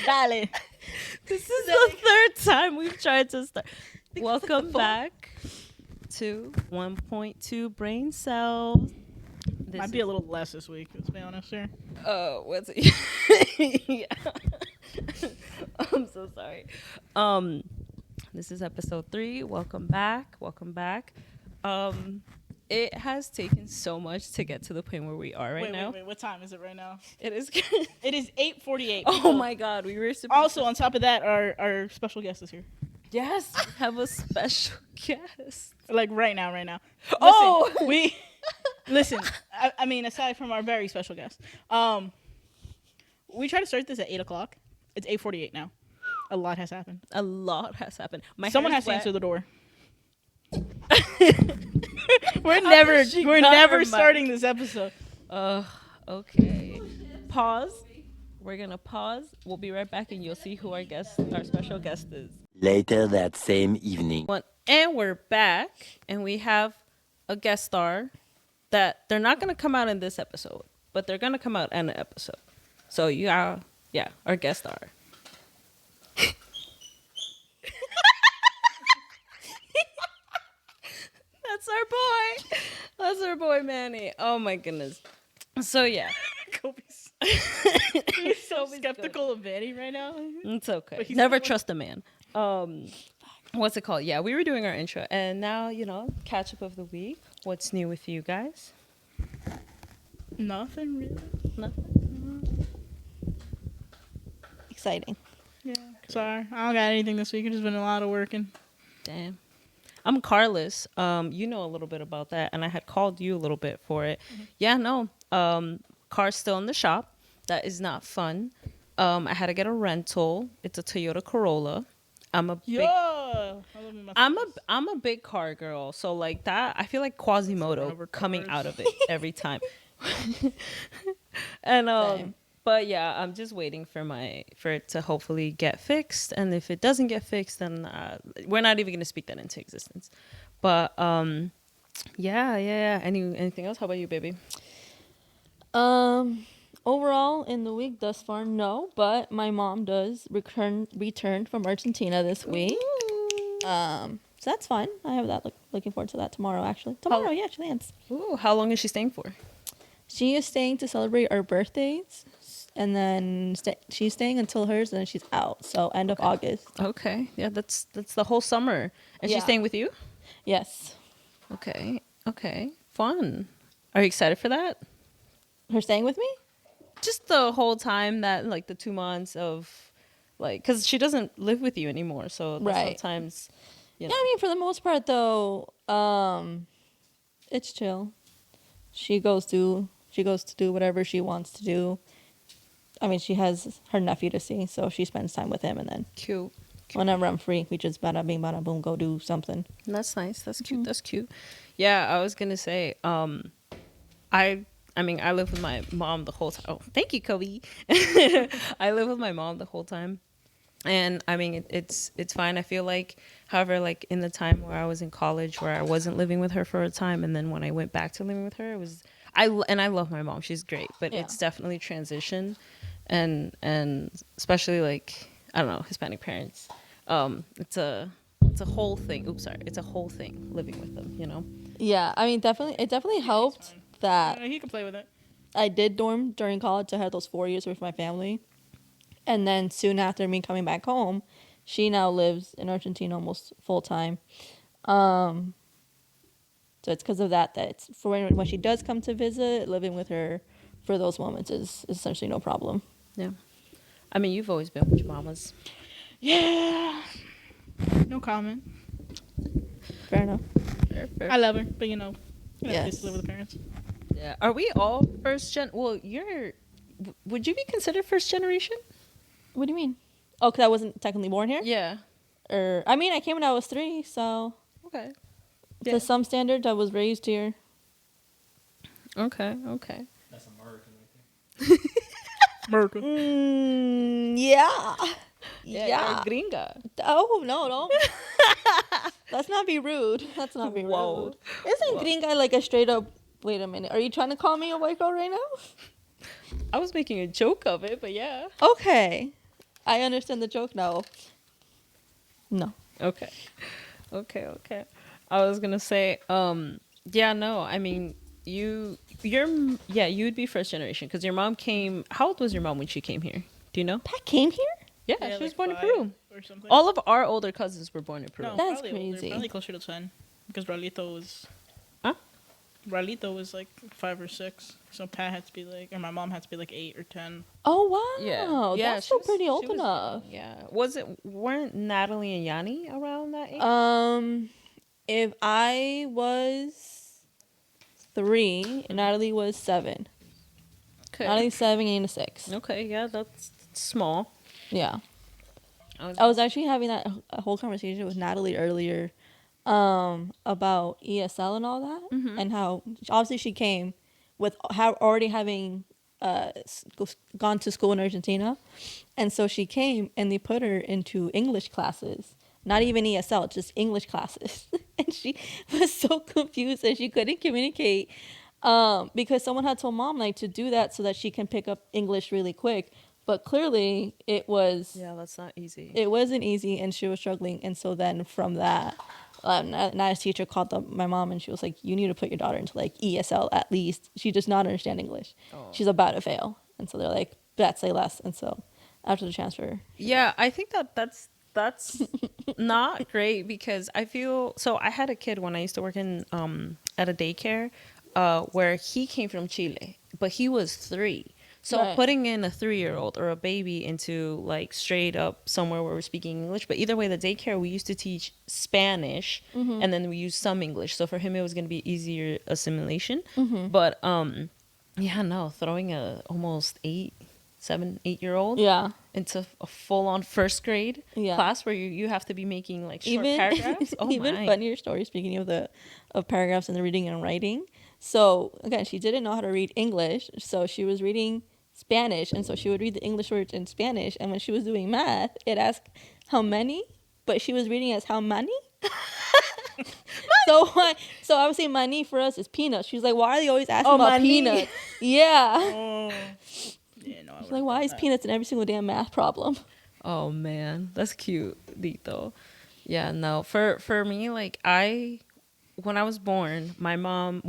Dale. This is the third time we've tried to start. Welcome back to 1.2 brain cells. Might be a little less this week, let's be honest here. Oh, what's it? Yeah. I'm so sorry. This is episode 3. Welcome back. It has taken so much to get to the point where we are now. Wait, what time is it right now? It is. It is 8:48. Oh my God, we were supposed Also, on top of that, our special guest is here. Yes, we have a special guest. Like right now. Listen, listen. I mean, aside from our very special guest, we try to start this at 8 o'clock. It's 8:48 now. A lot has happened. Someone has to answer the door. We're We're never starting this episode. Okay. Pause. We're gonna pause. We'll be right back, and you'll see who our special guest is. Later that same evening. And we're back, and we have a guest star that they're not gonna come out in this episode, but they're gonna come out in an episode. So our guest star. That's our boy Manny. Oh my goodness. So yeah. Kobe's so skeptical of Manny right now. It's okay. Never trust a man. What's it called? Yeah, we were doing our intro, and now catch up of the week. What's new with you guys? Nothing really. Nothing. Exciting. Yeah. Sorry, I don't got anything this week. It's just been a lot of working. Damn. I'm carless. You know a little bit about that, and I had called you a little bit for it. Mm-hmm. Yeah, no. Car's still in the shop. That is not fun. I had to get a rental. It's a Toyota Corolla. I'm a big car girl. So like that, I feel like Quasimodo coming out of it every time. And but yeah, I'm just waiting for it to hopefully get fixed. And if it doesn't get fixed, then we're not even gonna speak that into existence. But yeah. Anything else? How about you, baby? Overall in the week thus far, no. But my mom does return from Argentina this week. So that's fun. I have that looking forward to that tomorrow. Actually, yeah, she lands. Ooh, how long is she staying for? She is staying to celebrate our birthdays. And then she's staying until hers, and then she's out. So end of August. Okay, yeah, that's the whole summer. And she's staying with you? Yes. Okay, fun. Are you excited for that? Her staying with me? Just the whole time, that like the 2 months of like, because she doesn't live with you anymore. So sometimes, Yeah, I mean, for the most part though, it's chill. She goes to do whatever she wants to do. I mean, she has her nephew to see, so she spends time with him, and then cute. Whenever I'm free, we just bada bing, bada boom, go do something. That's nice. That's cute. Mm-hmm. That's cute. Yeah, I was gonna say, I live with my mom the whole time. Oh, thank you, Kobe. I live with my mom the whole time, and I mean, it's fine. I feel like, however, like in the time where I was in college, where I wasn't living with her for a time, and then when I went back to living with her, I love my mom. She's great, but it's definitely transition. And especially like, I don't know, Hispanic parents, it's a whole thing. It's a whole thing living with them, Yeah, I mean, it definitely helped that he can play with it. I did dorm during college. I had those 4 years with my family, and then soon after me coming back home, she now lives in Argentina almost full time. So it's because of that it's for when she does come to visit, living with her for those moments is essentially no problem. Yeah. I mean, you've always been with your mamas. Yeah. No comment. Fair enough. Fair. I love her, but yes. Yes. Live with the parents. Yeah. Are we all first gen? Well, would you be considered first generation? What do you mean? Oh, because I wasn't technically born here? Yeah. I mean, I came when I was 3, so. Okay. To some standards, I was raised here. Okay. That's American, I think. America. Yeah. Yeah. Gringa. Oh, no. Let's not be rude. Whoa. Isn't gringa like a straight up... Wait a minute. Are you trying to call me a white girl right now? I was making a joke of it, but yeah. Okay. I understand the joke now. No. Okay. I was gonna say, yeah, no, I mean, you would be first generation because your mom came. How old was your mom when she came here? Do you know? Pat came here? Yeah, Yeah, she was like born in 5 Peru. or something. All of our older cousins were born in Peru. No, That's probably older, crazy. probably closer to 10. Because Huh? Ralito was like 5 or 6. So Pat had to be like, or my mom had to be like 8 or 10. Oh wow. That's she still was- pretty old she was enough. young, yeah, weren't Natalie and Yanni around that age? If I was 3, Natalie was 7. Okay. Natalie's 7 and 6. Okay, yeah, that's small. Yeah. I I was actually having that a whole conversation with Natalie earlier, about ESL and all that, and how obviously she came with already having gone to school in Argentina, and so she came and they put her into English classes, not even ESL, just English classes, and she was so confused and she couldn't communicate. Because someone had told mom like to do that so that she can pick up English really quick, but clearly it that's not easy. it wasn't easy and she was struggling. And so then from that, Nata's teacher called my mom and she was like, you need to put your daughter into like ESL at least. She does not understand English. Oh. She's about to fail. And so they're like, bet say less. And so after the transfer, Yeah, I think that's not great because I feel so. I had a kid when I used to work in at a daycare, where he came from Chile, but he was 3. So Right. putting in a 3-year-old or a baby into like straight up somewhere where we're speaking English, but either way, the daycare we used to teach Spanish and then we used some English. So for him, it was going to be easier assimilation. But yeah, no, throwing a almost 7-8-year-old yeah, into a full-on first grade Yeah. class where you have to be making like short even paragraphs. Oh even my! funnier story. Speaking of paragraphs and the reading and writing. So again, she didn't know how to read English, so she was reading Spanish, and so she would read the English words in Spanish. And when she was doing math, it asked how many, but she was reading as how many. So obviously money for us is peanuts. She's like, why are they always asking about money. peanuts? Yeah. Oh. Yeah, no, I She's like, why is peanuts in every single damn math problem? Oh man, that's cute, Dito. Yeah, no. For me, like when I was born, my mom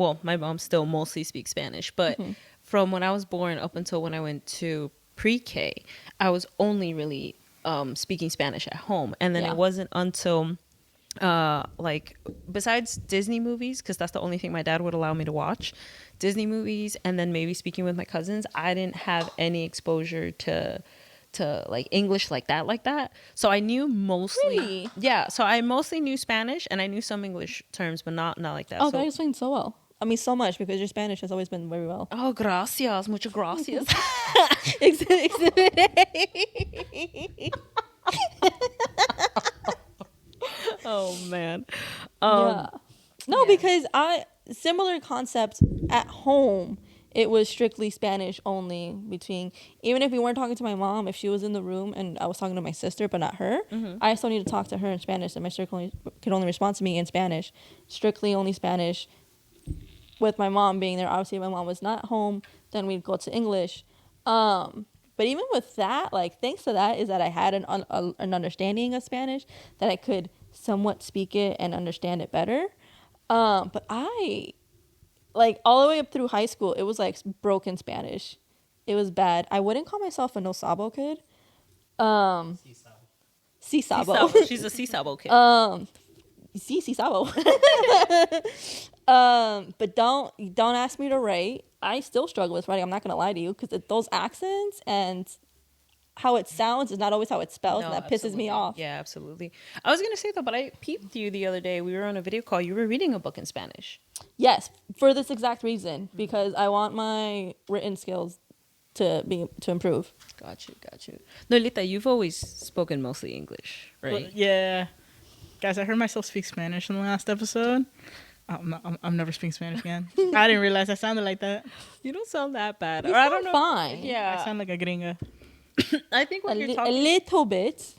still mostly speaks Spanish, but from when I was born up until when I went to pre-K, I was only really speaking Spanish at home, and then Yeah. it wasn't until like besides Disney movies, because that's the only thing my dad would allow me to watch, Disney movies, and then maybe speaking with my cousins, I didn't have any exposure to like English like that. So I knew mostly, Really? yeah. So I mostly knew Spanish and I knew some English terms, but not like that. Oh, so, that explains so well. I mean, so much because your Spanish has always been very well. oh, gracias, muchas gracias. Exhibit A. Oh man. Yeah. No, because similar concepts at home. It was strictly Spanish only between, even if we weren't talking to my mom, if she was in the room and I was talking to my sister, but not her, I still need to talk to her in Spanish, and my sister could only respond to me in Spanish, strictly only Spanish. With my mom being there, obviously, if my mom was not home, then we'd go to English. But even with that, like, thanks to that, is that I had an understanding of Spanish, that I could somewhat speak it and understand it better. But like all the way up through high school, it was like broken Spanish. It was bad. I wouldn't call myself a no sabo kid. Si sabo. She's a Sisabo kid. Si sabo. But don't ask me to write. I still struggle with writing. I'm not gonna lie to you, because those accents and how it sounds is not always how it's spelled, No, and that pisses absolutely. me off. Yeah, absolutely. I was gonna say though, but I peeped you the other day. We were on a video call. You were reading a book in Spanish. Yes, for this exact reason, because I want my written skills to improve. Got you. No, Lita, you've always spoken mostly English, right? But, yeah. Guys, I heard myself speak Spanish in the last episode. I'm never speaking Spanish again. I didn't realize I sounded like that. You don't sound that bad. You Or I sound don't know. fine. I Yeah, sound like a gringa. I think when you're A talking, little bit.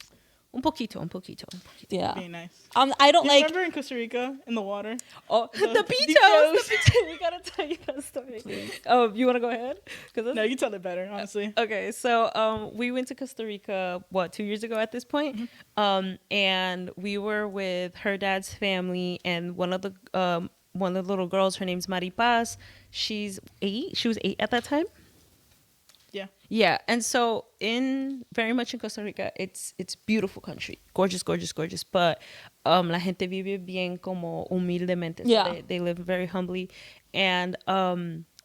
Un poquito. Yeah. Being nice. I don't You like. remember in Costa Rica in the water? Oh, the The bichos. We gotta tell you that story. Oh, you want to go ahead? No, you tell it better, honestly. Okay, so we went to Costa Rica 2 years ago at this point, and we were with her dad's family and one of the little girls. Her name's Maripaz. She's 8. She was 8 at that time. Yeah. Yeah, and so very much in Costa Rica, it's beautiful country, gorgeous, but la gente vive bien como humildemente. So Yeah. they live very humbly, and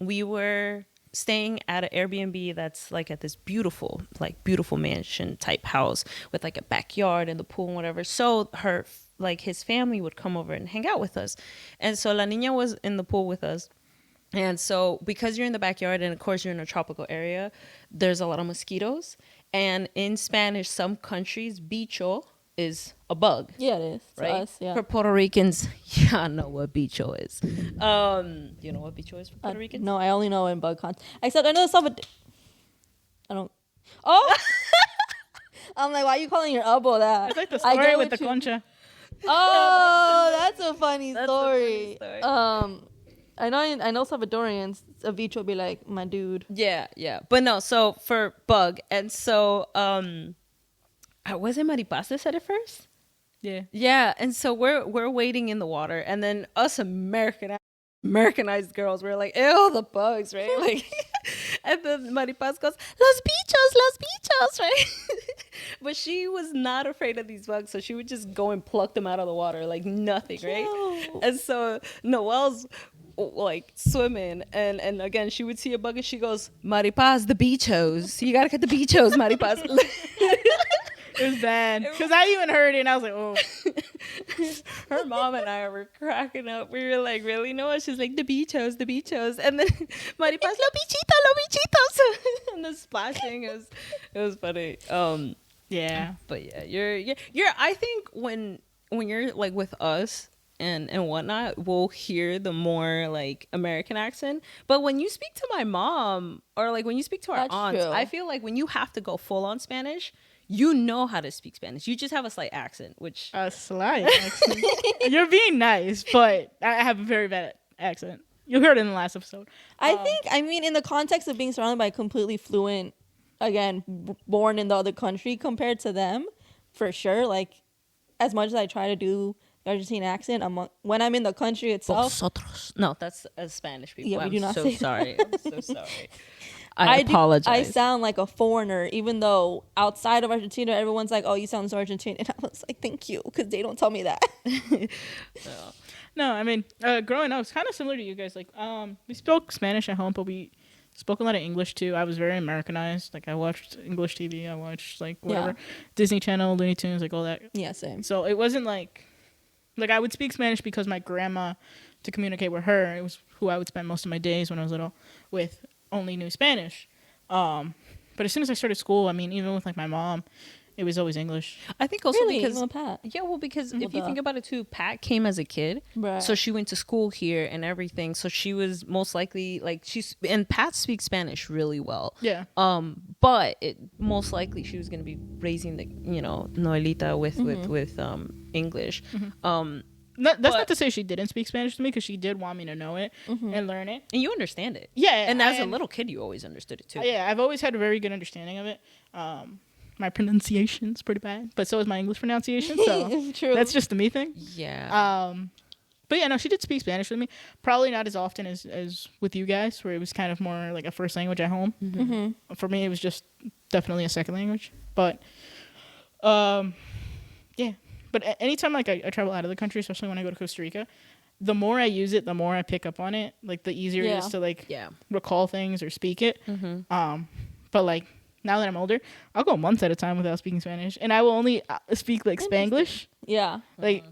we were staying at an Airbnb that's like at this beautiful mansion type house with like a backyard and the pool and whatever. So his family would come over and hang out with us, and so la niña was in the pool with us. And so because you're in the backyard and of course you're in a tropical area, there's a lot of mosquitoes. And in Spanish, some countries, bicho is a bug. Yeah, it is. To Right? us, yeah. For Puerto Ricans, I know what bicho is. You know what bicho is for Puerto Ricans? No, I only know in bug context. Except I know I don't. Oh! I'm like, why are you calling your elbow that? It's like the I story get with the what you- concha. Oh, that's a funny That's a story. funny story. I know Salvadorians. A beach will be like, my dude. Yeah. But no, so for bug. And so, was it Maripaz that said it first? Yeah. Yeah, and so we're waiting in the water, and then us Americanized girls, we're like, ew, the bugs, right? Like, and then Maripaz goes, los bichos, right? But she was not afraid of these bugs, so she would just go and pluck them out of the water like nothing, right? Cute. And so Noelle's like swimming, and again she would see a bug and she goes, Maripaz, the bichos, you gotta get the bichos, Maripaz. It was bad. Because I even heard it and I was like, oh. Her mom and I were cracking up. We were like, really, Noah? She's like, the bichos. And then Maripaz, lo bichitos. And the splashing it was funny. Yeah. But yeah, you're I think when you're like with us and whatnot, we'll hear the more like American accent. But when you speak to my mom or like when you speak to our That's aunts, true. I feel like when you have to go full on Spanish, you know how to speak Spanish. You just have a slight accent, which A slight accent. You're being nice, but I have a very bad accent. You heard it in the last episode. I mean, in the context of being surrounded by completely fluent, again, born in the other country compared to them, for sure. Like, as much as I try to do the Argentine accent, when I'm in the country itself, vosotros. No, that's as Spanish people. Yeah, we I'm do not so say that. sorry. I'm so sorry. I apologize. I sound like a foreigner, even though outside of Argentina, everyone's like, "Oh, you sound so Argentine," and I was like, "Thank you," because they don't tell me that. No, I mean, growing up, it's kind of similar to you guys. Like, we spoke Spanish at home, but we spoke a lot of English too. I was very Americanized. Like, I watched English TV. I watched like whatever, Disney Channel, Looney Tunes, like all that. Yeah, same. So it wasn't like I would speak Spanish because my grandma, to communicate with her, it was who I would spend most of my days when I was little with, only knew Spanish. But as soon as I started school, I mean, even with like my mom, it was always English. I think also Really? because Even Pat? yeah, well, because if you duh. think about it too, Pat came as a kid, Right. so she went to school here and everything. So she was most likely like and Pat speaks Spanish really well. Yeah. But it most likely she was going to be raising the Noelita with English. That's But- not to say she didn't speak Spanish to me, because she did want me to know it and learn it. And you understand it. Yeah, And as a and- little kid, you always understood it too. Yeah, I've always had a very good understanding of it. My pronunciation's pretty bad, but so is my English pronunciation. So True. that's just a me thing. Yeah. But yeah, no, she did speak Spanish with me. Probably not as often as with you guys, where it was kind of more like a first language at home. Mm-hmm. For me, it was just definitely a second language. But, yeah. But anytime like I travel out of the country, especially when I go to Costa Rica, the more I use it, the more I pick up on it. Like the easier it is to like Yeah. recall things or speak it. But like now that I'm older, I'll go months at a time without speaking Spanish, and I will only speak like Spanglish. Yeah. Like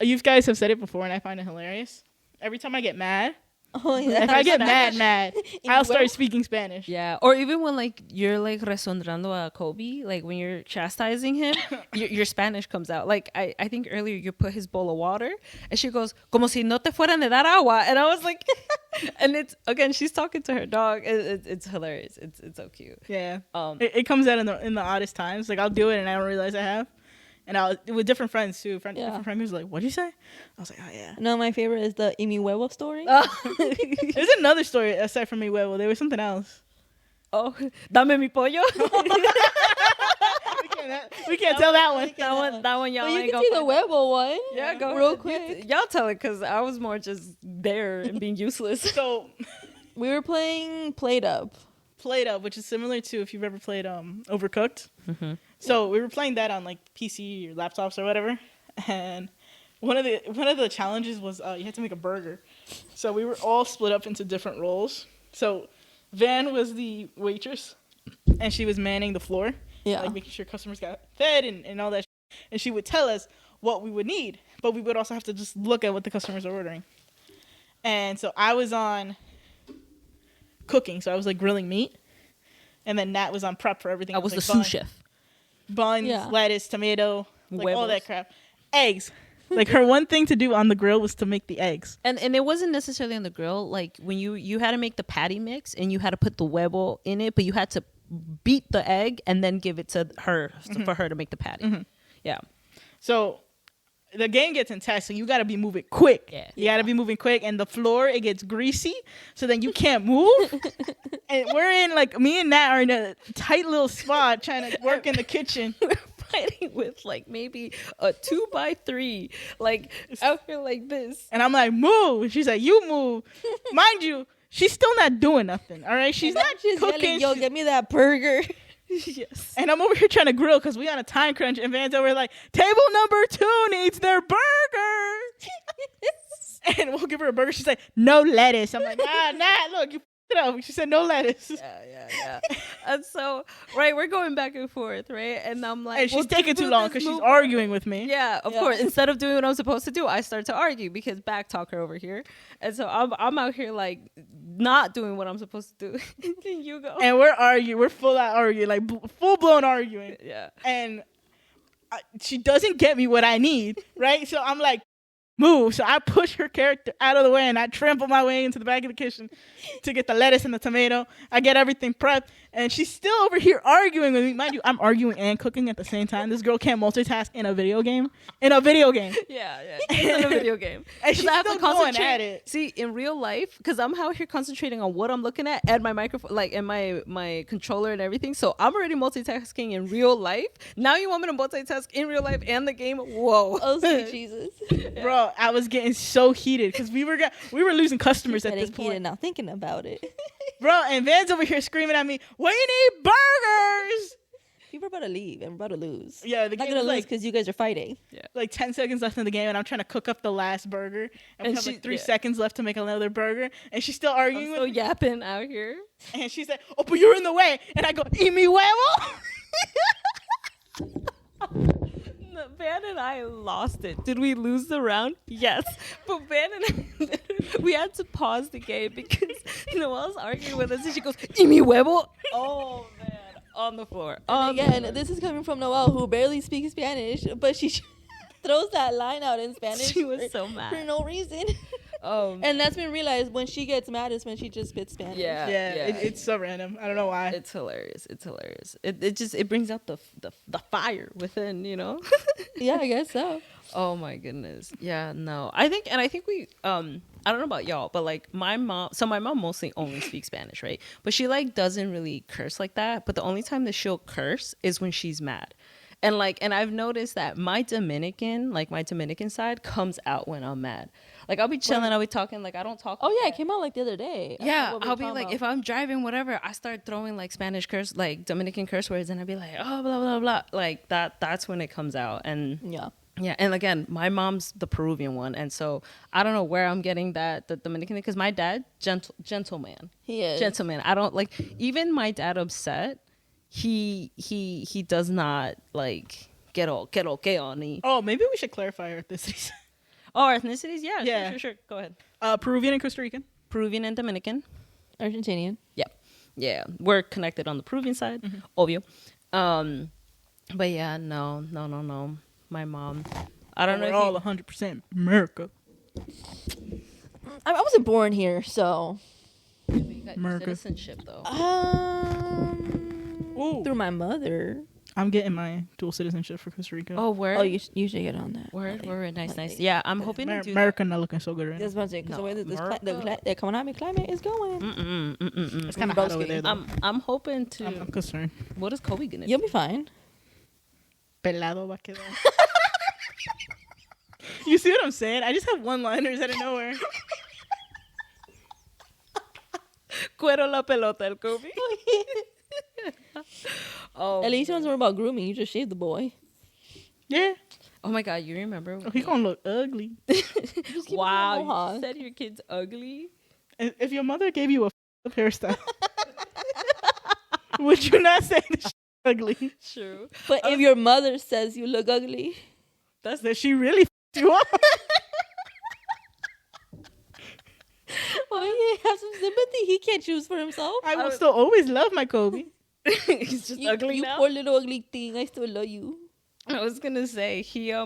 you guys have said it before, and I find it hilarious. Every time I get mad, Oh, yeah. if I get mad, I'll start Well- speaking Spanish. Yeah, or even when like you're like resondrando a Kobe, like when you're chastising him, your Spanish comes out. Like I think earlier you put his bowl of water, and she goes, "Como si no te fueran de dar agua," and I was like, and it's again she's talking to her dog. It's hilarious. It's so cute. Yeah. Um, It comes out in the oddest times. Like I'll do it and I don't realize I have. And I was with different friends too. Yeah. Different friend was like, "What'd you say?" I was like, "Oh yeah." No, my favorite is the Imi Huevo story. There's another story aside from mi huevo. There was something else. Oh, dame mi pollo. We can't tell that one. that one, y'all But you ain't can gonna see the find. Huevo one. Yeah, go real ahead. quick. Y'all tell it because I was more just there and being useless. So, We were playing Play-Doh. Play-Doh, which is similar to if you've ever played Overcooked. Mm-hmm. So we were playing that on like PC or laptops or whatever, and one of the challenges was you had to make a burger. So we were all split up into different roles. So Van was the waitress, and she was manning the floor, Yeah. like making sure customers got fed and all that. And she would tell us what we would need, but we would also have to just look at what the customers are ordering. And so I was on cooking, so I was like grilling meat, and then Nat was on prep for everything. I was like, the sous chef. buns, Yeah. lettuce, tomato, like all Huevos. that crap. Eggs. Like her one thing to do on the grill was to make the eggs. And it wasn't necessarily on the grill. Like when you had to make the patty mix and you had to put the huevo in it, but you had to beat the egg and then give it to her for her to make the patty. Yeah. So the game gets intense, so you got to be moving quick. Yeah. You got to be moving quick, and the floor, it gets greasy, so then you can't move. And we're in, like, me and Nat are in a tight little spot trying to work in the kitchen. We're fighting with like maybe a 2x3, like out here like this. And I'm like, move. And she's like, you move. Mind you, she's still not doing nothing, all right? She's not She's cooking. yelling, "Yo, she's- get me that burger." Yes. And I'm over here trying to grill because we on a time crunch. And Van's over like, table number 2 needs their burger. And we'll give her a burger. She's like, no lettuce. I'm like, nah, look, you f***ed it up. She said no lettuce. Yeah. And so, right, we're going back and forth, right? And I'm like, And she's well, taking do too long this because she's move. arguing with me. Yeah, of Yeah. course. Instead of doing what I'm supposed to do, I start to argue because back talker over here. And so I'm out here like not doing what I'm supposed to do. And then you go. And we're arguing. We're full out arguing, like full blown arguing. Yeah. And she doesn't get me what I need, right? So I'm like, move. So I push her character out of the way and I trample my way into the back of the kitchen to get the lettuce and the tomato. I get everything prepped, and she's still over here arguing with me. Mind you, I'm arguing and cooking at the same time. This girl can't multitask in a video game. Yeah. It's in a video game. And 'Cause she's I have still to going concentrate. at it. See, in real life, because I'm out here concentrating on what I'm looking at and my microphone, like, and my controller and everything. So I'm already multitasking in real life. Now you want me to multitask in real life and the game? Whoa. Oh, sweet Jesus. Bro, I was getting so heated because we were losing customers at this Getting heated point. now thinking about it. Bro, and Van's over here screaming at me, we need burgers! People are about to leave and we're about to lose. Yeah, the Not game gonna is lose like because you guys are fighting. like 10 seconds left in the game, and I'm trying to cook up the last burger, and we And have she- like 3 yeah. seconds left to make another burger, and she's still arguing I'm with so me. yapping out here. And she said, oh, but you're in the way. And I go, y mi huevo? Van and I lost it. Did we lose the round? Yes. But Van and I, we had to pause the game because Noelle's arguing with us and she goes, "Y mi huevo?" Oh, man. On the floor. And again, this is coming from Noelle, who barely speaks Spanish, but she throws that line out in Spanish. She was for, so for mad. no reason. And And that's been realized when she gets mad is when she just spits Spanish. yeah. It's so random. I don't know why. It's hilarious. It's hilarious. It just it brings out the fire within, you know. Yeah, I guess so. Oh my goodness. Yeah, no. I think we I don't know about y'all, but like my mom mostly only speaks Spanish, right? But she like doesn't really curse like that. But the only time that she'll curse is when she's mad. And I've noticed that my Dominican side comes out when I'm mad. Like I'll be chilling, I'll be talking, like I don't talk. Oh like yeah, that. it came out like the other day. I Yeah, don't know what we I'll were be talking like, about. if I'm driving, whatever, I start throwing like Spanish curse, like Dominican curse words, and I'll be like, oh, blah, blah, blah. Like that's when it comes out. And Yeah. and again, my mom's the Peruvian one. And so I don't know where I'm getting the Dominican, because my dad, gentleman. He is. Gentleman. I don't like, even my dad upset, he does not like get all on me. Oh, maybe we should clarify our ethnicities. Oh, ethnicities? Yeah, Yeah. sure. Go ahead. Peruvian and Costa Rican. Peruvian and Dominican. Argentinian. Yeah, we're connected on the Peruvian side, obvio. But yeah, no. My mom, I don't know. We're If all you, 100% America. I wasn't born here, so you got America. citizenship though. Ooh. through my mother. I'm getting my dual citizenship for Costa Rica. Oh, word. Oh, you should get on that. Word. Nice. like- Yeah, I'm hoping to do America not looking so good right now. That's what I'm saying. Because No, the way that America. the economic climate is going, It's kind of hot over Broski. there, though. I'm hoping to. I'm concerned. What is Kobe gonna you'll do? be fine. Pelado va a quedar. You see what I'm saying? I just have one-liners out of nowhere. Cuero la pelota, el Kobe. Oh, At least you don't worry about grooming. You just shave the boy. Yeah. oh my God, you remember? Oh, he gonna look ugly. Just keep it Wow, mohawk. you said your kid's ugly. If your mother gave you a hairstyle, would you not say this ugly? True. But if your mother says you look ugly, That's that she really you up. oh yeah, have some sympathy. He can't choose for himself. I will still always love my Kobe. He's just ugly you now. poor little ugly thing. I still love you. I was gonna say he oh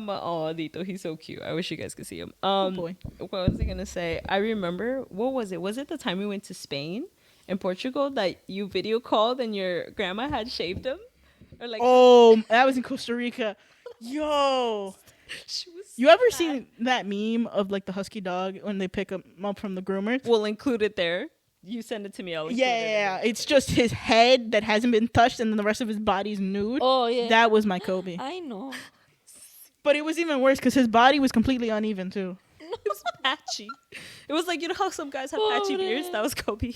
Dito, he's so cute. I wish you guys could see him. Boy. What was I gonna say? I remember, what was it? Was it the time we went to Spain and Portugal that you video called and your grandma had shaved him? Or like Oh, that was in Costa Rica. Yo, she was you ever seen that meme of like the husky dog when they pick him up from the groomers? We'll include it there. You send it to me, I'll include it in Yeah, there. it's just his head that hasn't been touched, and then the rest of his body's nude. Oh yeah, That was my Kobe. I know. But it was even worse because his body was completely uneven too. It was patchy. It was like, you know how some guys have patchy Pobre. beards? That was Kobe.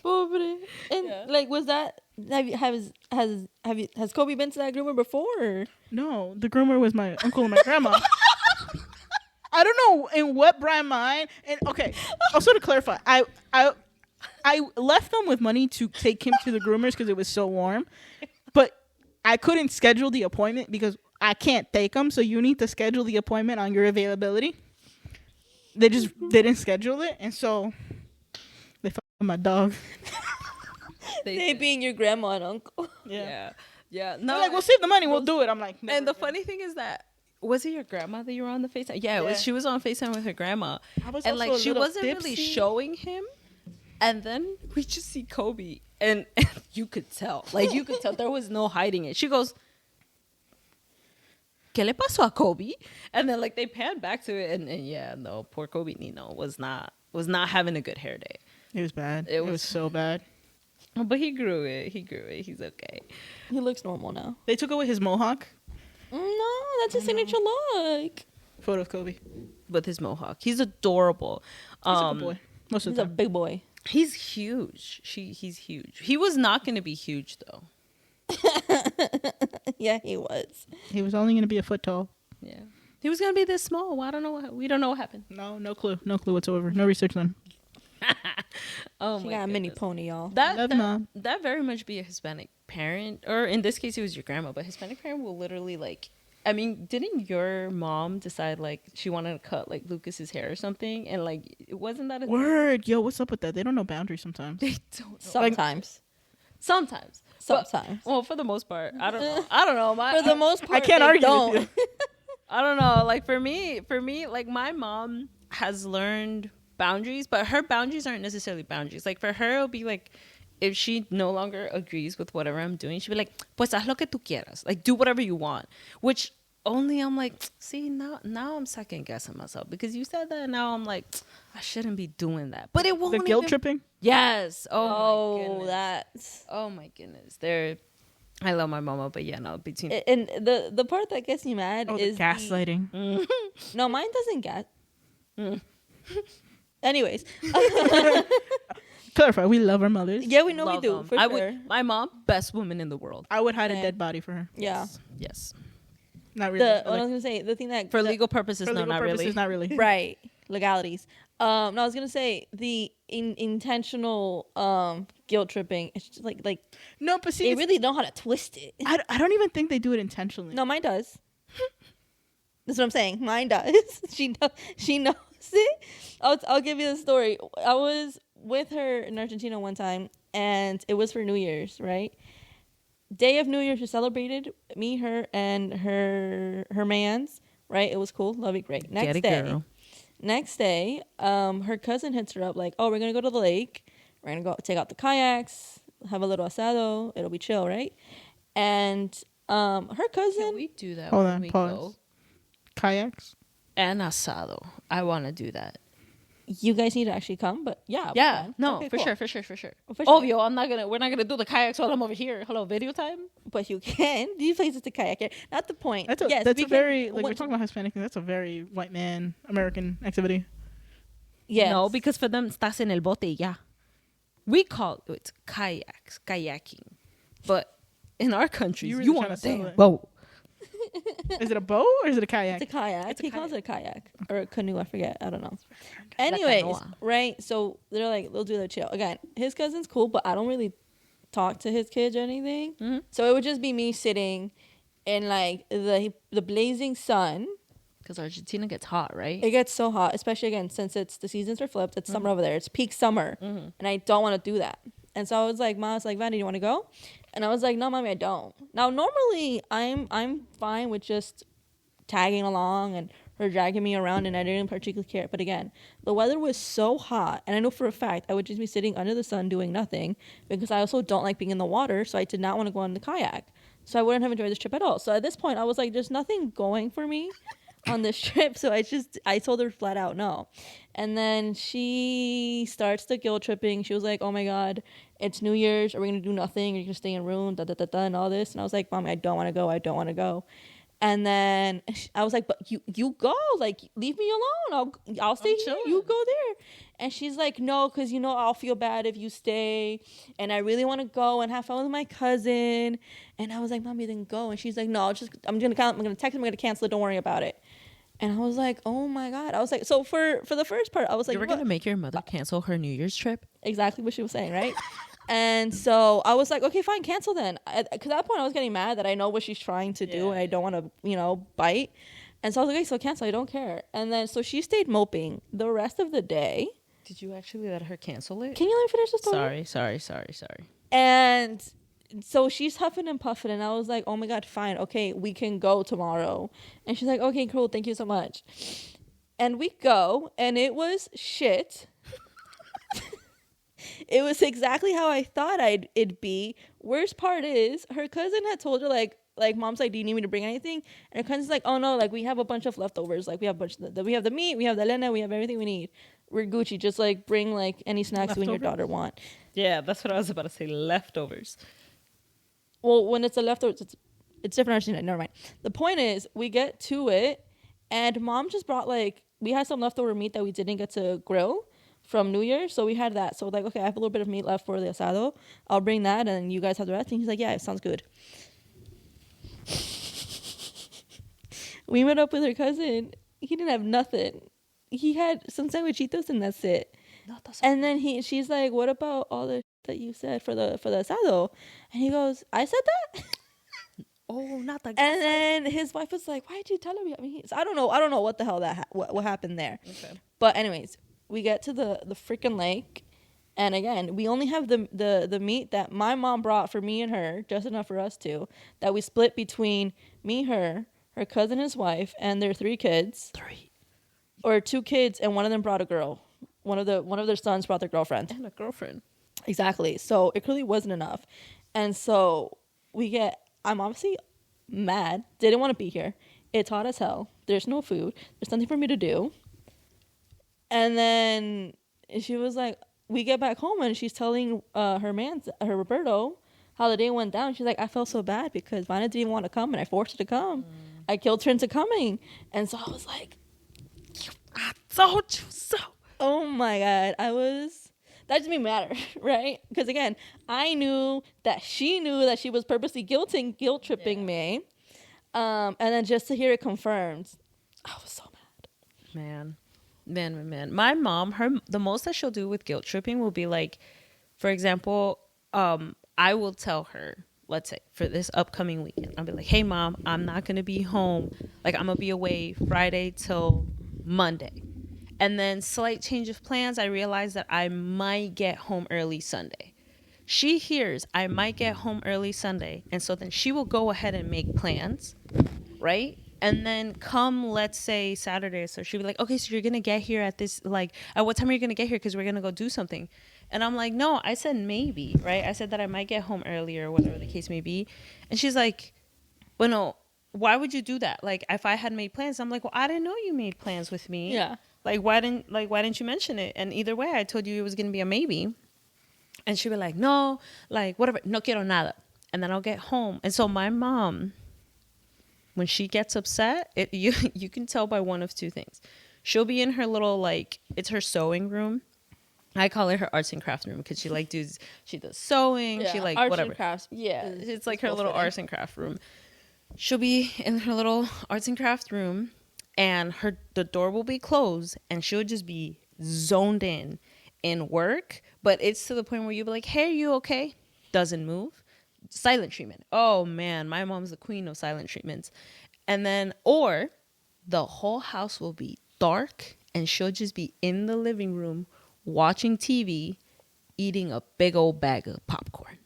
Pobre. And Yeah. like, was that has Kobe been to that groomer before? Or? No, the groomer was my uncle and my grandma. I don't know in what bright mind. And okay, also to clarify, I left them with money to take him to the groomers because it was so warm, but I couldn't schedule the appointment because I can't take him. So you need to schedule the appointment on your availability. They just didn't schedule it, and so they fucked with my dog. They being your grandma and uncle. Yeah. They're No, like, we'll save the money, we'll do it. I'm like, never and the again. funny thing is that, was it your grandma that you were on the FaceTime? Yeah, it was. Yeah. She was on FaceTime with her grandma. I was And also like a she little wasn't really tipsy. showing him. And then we just see Kobe. And you could tell. Like you could tell there was no hiding it. She goes, ¿Qué le pasó a Kobe? And then like they panned back to it and yeah, no, poor Kobe Nino was not having a good hair day. It was bad. It It was- was so bad. But he grew it. He's okay. He looks normal now. They took away his mohawk. No, that's his signature look. Photo of Kobe. With his mohawk. He's adorable. He's a good boy. Most of He's the a time. big boy. He's huge. He's huge. He was not going to be huge though. Yeah, he was. He was only going to be a foot tall. Yeah. He was going to be this small. Well, I don't know. We don't know what happened. No clue. No clue whatsoever. No research done. Oh She my got a mini goodness. pony, y'all. Love mom. That very much be a Hispanic parent, or in this case it was your grandma, but Hispanic parent will literally like, I mean, didn't your mom decide like she wanted to cut like Lucas's hair or something, and like it wasn't that a Word. Yo, what's up with that? They don't know boundaries sometimes. They don't know. Sometimes. Sometimes. Sometimes. Well, for the most part, I don't know. I don't know. For the most part, I can't they argue don't. with you. I don't know. Like for me, like my mom has learned boundaries, but her boundaries aren't necessarily boundaries. Like for her, it'll be like if she no longer agrees with whatever I'm doing, she'll be like, "Pues haz lo que tú quieras." Like do whatever you want. Which only I'm like, see now I'm second guessing myself because you said that. And now I'm like, I shouldn't be doing that. But it won't. The guilt even- tripping? Yes. Oh, my Oh, goodness. that's. Oh my goodness. I love my mama, but yeah, no, between And the part that gets me mad Oh, the is gaslighting. No, mine doesn't get. Anyways, Clarify, we love our mothers. yeah, we know love we do them. for I sure. would, my mom, best woman in the world. I would hide a Yeah. dead body for her. Yeah. Yes. Not really. What but, I like, was gonna say, the thing that For that- legal purposes, for no, legal not purposes, really. not really. right legalities. No, I was gonna say the intentional guilt tripping. It's just like No, but see, they it's- really know how to twist it. I don't even think they do it intentionally. No, mine does. That's what I'm saying. Mine does. She knows it. I'll give you the story. I was with her in Argentina one time, and it was for New Year's, right? Day of New Year's, we celebrated, me, her, and her man's, right? It was cool. Love it, great. Get it, girl. Next day, her cousin hits her up like, oh, we're going to go to the lake. We're going to go take out the kayaks, have a little asado. It'll be chill, right? And Her cousin. Can we do that Hold when on, we pause. go? Kayaks. And asado. I want to do that. You guys need to actually come, but yeah. we Yeah, can. no, Okay, for cool. sure, for sure, for sure. For sure. Obvio, we're not gonna do the kayaks while I'm over here. Hello, video time? But you can. These places to kayak. Here. Not the point. That's a yes, that's we a can- very like we're what- talking about Hispanic thing. That's a very white man American activity. Yes. No, because for them, estás en el bote y ya. We call it kayaks, kayaking. But in our countries, You you, really want tryna to sell say it. boat. Is it a boat or is it a kayak? it's a kayak. It's a He calls it kayak. a kayak or a canoe. I forget. I don't know. La Anyways, canoa. right? So they're like, they'll do their chill. Again, his cousin's cool, but I don't really talk to his kids or anything. Mhm. So it would just be me sitting in like the blazing sun. Because Argentina gets hot, right? It gets so hot, especially again since it's the seasons are flipped. It's summer over there. It's peak summer, and I don't want to do that. And so I was like, "Mom's like, Vanny, do you want to go?" And I was like, "No, mommy, I don't." Now, normally I'm fine with just tagging along and her dragging me around, and I didn't particularly care. But again, the weather was so hot, and I know for a fact I would just be sitting under the sun doing nothing because I also don't like being in the water, so I did not want to go on the kayak. So I wouldn't have enjoyed this trip at all. So at this point, I was like, "There's nothing going for me." On this trip, so I told her flat out no. And then she starts the guilt tripping. She was like, "Oh my god, it's New Year's, are we gonna do nothing, are you gonna stay in a room, da da da da," and all this. And I was like, "Mommy, I don't want to go, I don't want to go." And then I was like, "But you go, like, leave me alone, I'll stay here, chilling. you go there." And she's like, "No, because I'll feel bad if you stay, and I really want to go and have fun with my cousin." And I was like, "Mommy, then go." And she's like, "No, I'm gonna text him, I'm gonna cancel it, don't worry about it." And I was like, "Oh my god." I was like, so for the first part, I was like, You were going to make your mother cancel her New Year's trip? exactly what she was saying, right? And so I was like, "Okay, fine, cancel then." Because at that point I was getting mad that I know what she's trying to do, Yeah. and I don't want to bite. And so I was like, "Okay, so cancel, I don't care." And then so she stayed moping the rest of the day. Did you actually let her cancel it? Can you let me finish the story? Sorry. And so she's huffing and puffing, and I was like, "Oh my god, fine, okay, we can go tomorrow." And she's like, "Okay, cool, thank you so much." And we go, and it was shit. It was exactly how I thought it'd be. Worst part is, her cousin had told her like Mom's like, "Do you need me to bring anything?" And her cousin's like, "Oh no, like we have a bunch of leftovers. Like we have we have the meat, we have the lena, we have everything we need. We're Gucci. Just like bring like any snacks you and your Leftovers? daughter want." Yeah, that's what I was about to say. Leftovers. Well, when it's a leftovers, it's different. Argentina. Never mind. The point is, we get to it, and Mom just brought we had some leftover meat that we didn't get to grill from New Year's, so we had that. So like, okay, I have a little bit of meat left for the asado. I'll bring that, and you guys have the rest. And he's like, "Yeah, it sounds good." We met up with her cousin. He didn't have nothing. He had some sandwichitos, and that's it. And then she's like, "What about all the that you said for the asado?" And he goes, "I said that." Oh, not the. And then his wife was like, "Why did you tell him?" I mean, I don't know what the hell what happened there. Okay. But anyways, we get to the freaking lake, and again, we only have the meat that my mom brought for me and her, just enough for us two, that we split between me, her cousin, his wife, and their 3 kids. 3. Or 2 kids, and one of them brought a girl. One of their sons brought their girlfriend. And a girlfriend. Exactly. So it clearly wasn't enough. And so I'm obviously mad. Didn't want to be here. It's hot as hell. There's no food. There's nothing for me to do. And then she was like, we get back home and she's telling her Roberto how the day went down. She's like, "I felt so bad because Vanna didn't even want to come and I forced her to come. I guilt her into coming." And so I was like, I told you so. oh my god, that just made me madder, right? Because again, I knew that she was purposely guilt tripping me, and then just to hear it confirmed, I was so mad. Man. My mom, the most that she'll do with guilt tripping will be like, for example, I will tell her, let's say for this upcoming weekend, I'll be like, "Hey mom, I'm not gonna be home. Like I'm gonna be away Friday till Monday." And then slight change of plans, I realize that I might get home early Sunday. She hears I might get home early Sunday, and so then she will go ahead and make plans, right? And then come, let's say Saturday, so she'll be like, "Okay, so you're gonna get here at this, like, at what time are you gonna get here? Because we're gonna go do something." And I'm like, "No, I said maybe, right? I said that I might get home earlier, whatever the case may be." And she's like, But no, why would you do that? Like, if I had made plans, I'm like, well, I didn't know you made plans with me. Yeah. Like, why didn't you mention it? And either way, I told you it was gonna be a maybe. And she'd be like, no, like whatever, no quiero nada. And then I'll get home. And so my mom, when she gets upset, you can tell by one of two things. She'll be in her little, like, it's her sewing room. I call it her arts and crafts room because she does sewing. Yeah. She like Arts whatever. and crafts. Yeah, is- it's like is her both little fitting. arts and craft room. She'll be in her little arts and craft room, and the door will be closed, and she'll just be zoned in work. But it's to the point where you'll be like, "Hey, are you okay?" Doesn't move. Silent treatment. Oh man, my mom's the queen of silent treatments. And then, or the whole house will be dark, and she'll just be in the living room watching TV, eating a big old bag of popcorn.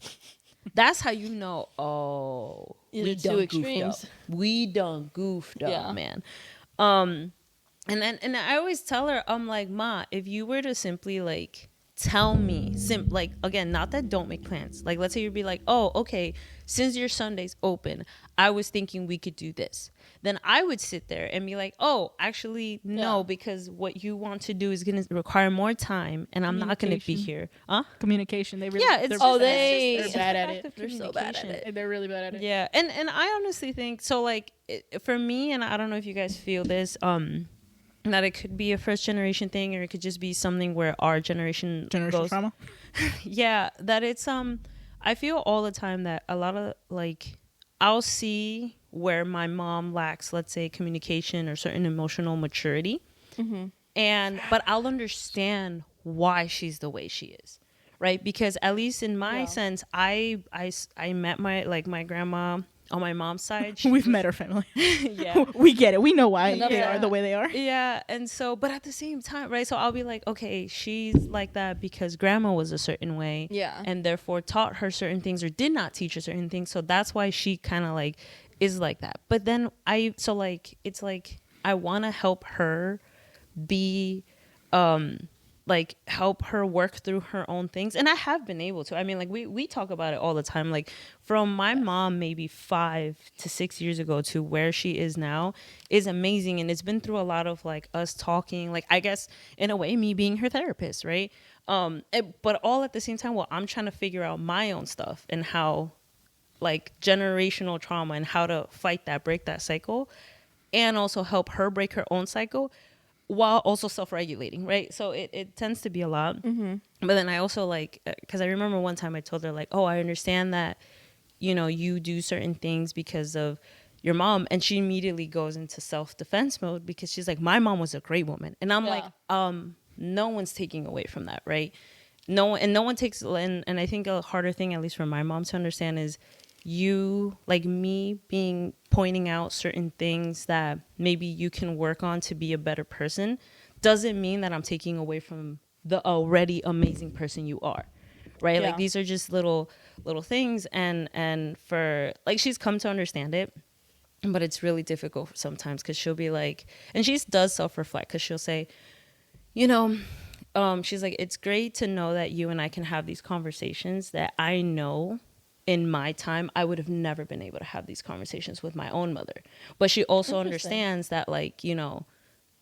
That's how you know, oh, Either we two done extremes. goofed up. We done goofed Yeah. up, man. And I always tell her, I'm like, Ma, if you were to simply like tell me, like, again, not that don't make plans. Like, let's say you'd be like, oh, okay, since your Sunday's open, I was thinking we could do this. Then I would sit there and be like, oh, actually, no, Yeah. because what you want to do is going to require more time, and I'm not going to be here. Huh? Communication. They really. Yeah, it's they're just- they- they're it's bad the at fact it. of They're so bad at communication. it. They're really bad at it. Yeah, and I honestly think so. Like for me, and I don't know if you guys feel this, that it could be a first generation thing, or it could just be something where our generation Generational goes. trauma. Yeah, that it's I feel all the time that a lot of like I'll see where my mom lacks, let's say, communication or certain emotional maturity, but I'll understand why she's the way she is, right? Because at least in my sense, I met my grandma on my mom's side. She We've was- met her family. yeah. We get it. We know why Enough they of are that. the way they are. Yeah, and so, but at the same time, right? So I'll be like, okay, she's like that because grandma was a certain way, Yeah. and therefore taught her certain things or did not teach her certain things. So that's why she kind of like is like that. But then it's like I want to help her be, like help her work through her own things, and I have been able to. I mean, like we talk about it all the time. Like from my mom maybe 5 to 6 years ago to where she is now is amazing, and it's been through a lot of like us talking, like I guess in a way me being her therapist, right? But all at the same time, well, I'm trying to figure out my own stuff and how like generational trauma and how to fight that, break that cycle, and also help her break her own cycle while also self-regulating, right? So it tends to be a lot. But then I also like, because I remember one time I told her like, oh, I understand that, you know, you do certain things because of your mom. And she immediately goes into self-defense mode because she's like, my mom was a great woman. And I'm like, no one's taking away from that, right? No one takes, and I think a harder thing, at least for my mom to understand, is you, like me, pointing out certain things that maybe you can work on to be a better person doesn't mean that I'm taking away from the already amazing person you are, right? Yeah. Like these are just little things, and for like she's come to understand it, but it's really difficult sometimes because she'll be like, and she does self-reflect because she'll say, you know, she's like, it's great to know that you and I can have these conversations that I know in my time I would have never been able to have these conversations with my own mother. But she also understands that, like, you know,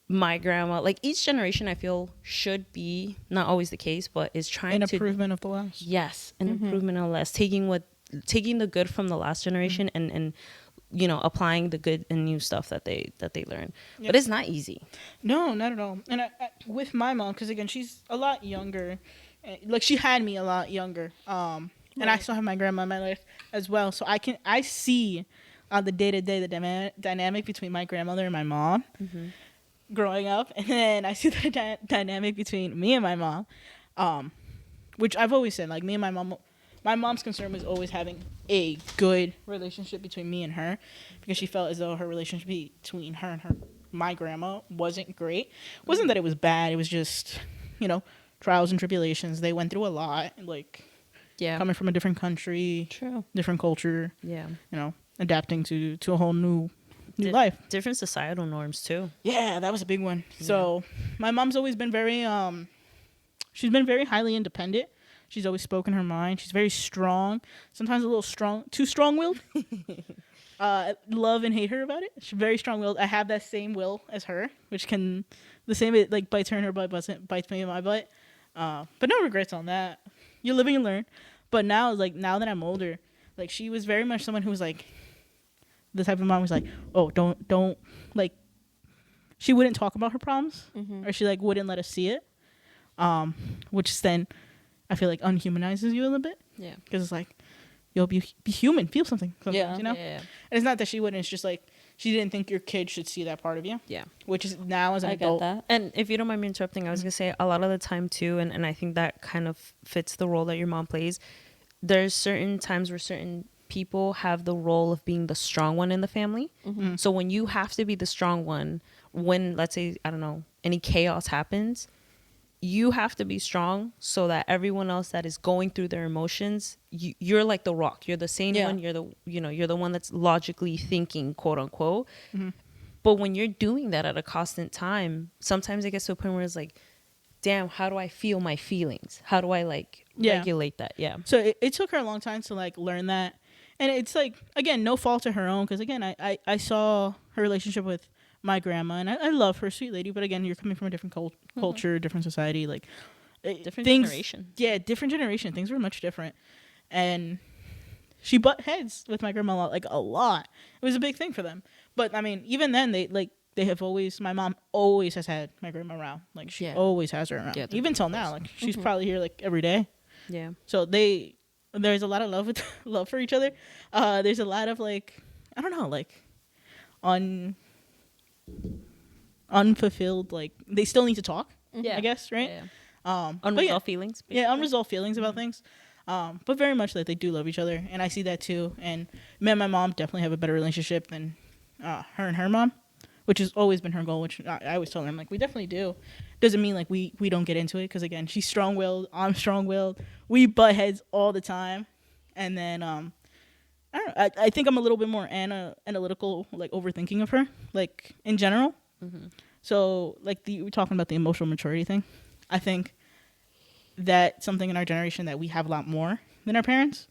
my grandma, like each generation I feel should be, not always the case, but is trying An to improvement of the last. yes, an improvement on less, taking the good from the last generation and you know, applying the good and new stuff that they learn. Yep. But it's not easy. No, not at all. And I with my mom, because again, she's a lot younger. Like she had me a lot younger. And I still have my grandma in my life as well. So I see the day to day the dynamic between my grandmother and my mom growing up, and then I see the dynamic between me and my mom, which I've always said, like me and my mom. My mom's concern was always having a good relationship between me and her, because she felt as though her relationship between her and my grandma wasn't great. It wasn't that it was bad. It was just, you know, trials and tribulations. They went through a lot, like Yeah. coming from a different country, True. different culture, Yeah. you know, adapting to a whole new life. Different societal norms too. Yeah, that was a big one. So my mom's always been very she's been very highly independent. She's always spoken her mind. She's very strong. Sometimes a little too strong-willed. love and hate her about it. She's very strong-willed. I have that same will as her, which can the same. It like bites her in her butt, bites me in my butt. But no regrets on that. You live and you learn. But now, like now that I'm older, like she was very much someone who was like the type of mom who's like, oh, don't like. She wouldn't talk about her problems, or she like wouldn't let us see it. Which then I feel like unhumanizes you a little bit. Yeah. Because it's like, you'll be human, feel something sometimes, you know? Yeah. And it's not that she wouldn't, it's just like, she didn't think your kid should see that part of you. Yeah. Which is now as an I adult. get that. And if you don't mind me interrupting, I was going to say a lot of the time too, and I think that kind of fits the role that your mom plays. There's certain times where certain people have the role of being the strong one in the family. So when you have to be the strong one, when, let's say, I don't know, any chaos happens, you have to be strong so that everyone else that is going through their emotions, you're like the rock. You're the sane one. You're the one that's logically thinking, quote unquote. But when you're doing that at a constant time, sometimes it gets to a point where it's like, damn, how do I feel my feelings? How do I like regulate that? Yeah. So it took her a long time to like learn that. And it's like, again, no fault of her own. Because again, I saw her relationship with my grandma, and I love her, sweet lady. But again, you're coming from a different culture, different society, like Different things, generation. Yeah, different generation. Things were much different, and she butt heads with my grandma a lot. It was a big thing for them. But I mean, even then, they have always. My mom always has had my grandma around. Like she always has her around, even till now. Like she's probably here like every day. Yeah. So there's a lot of love for each other. There's a lot of like, I don't know, like unfulfilled, like they still need to talk. Yeah. I guess, right? Yeah. Unresolved feelings. Basically. Yeah, unresolved feelings about things. But very much that they do love each other, and I see that too. And me and my mom definitely have a better relationship than her and her mom, which has always been her goal. Which I always tell her, I'm like, we definitely do. Doesn't mean like we don't get into it, because again, she's strong-willed, I'm strong-willed. We butt heads all the time, and then I don't know. I think I'm a little bit more analytical, like overthinking of her, like in general. So like we're talking about the emotional maturity thing. I think that's something in our generation that we have a lot more than our parents.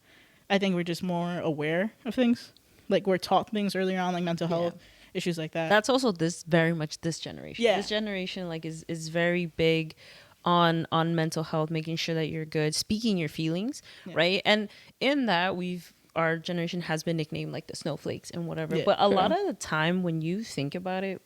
I think we're just more aware of things. Like we're taught things earlier on, like mental health issues like that. That's also very much this generation. Yeah. This generation like is very big on mental health, making sure that you're good, speaking your feelings, right? And in that our generation has been nicknamed like the snowflakes and whatever. Yeah, but a lot of the time when you think about it,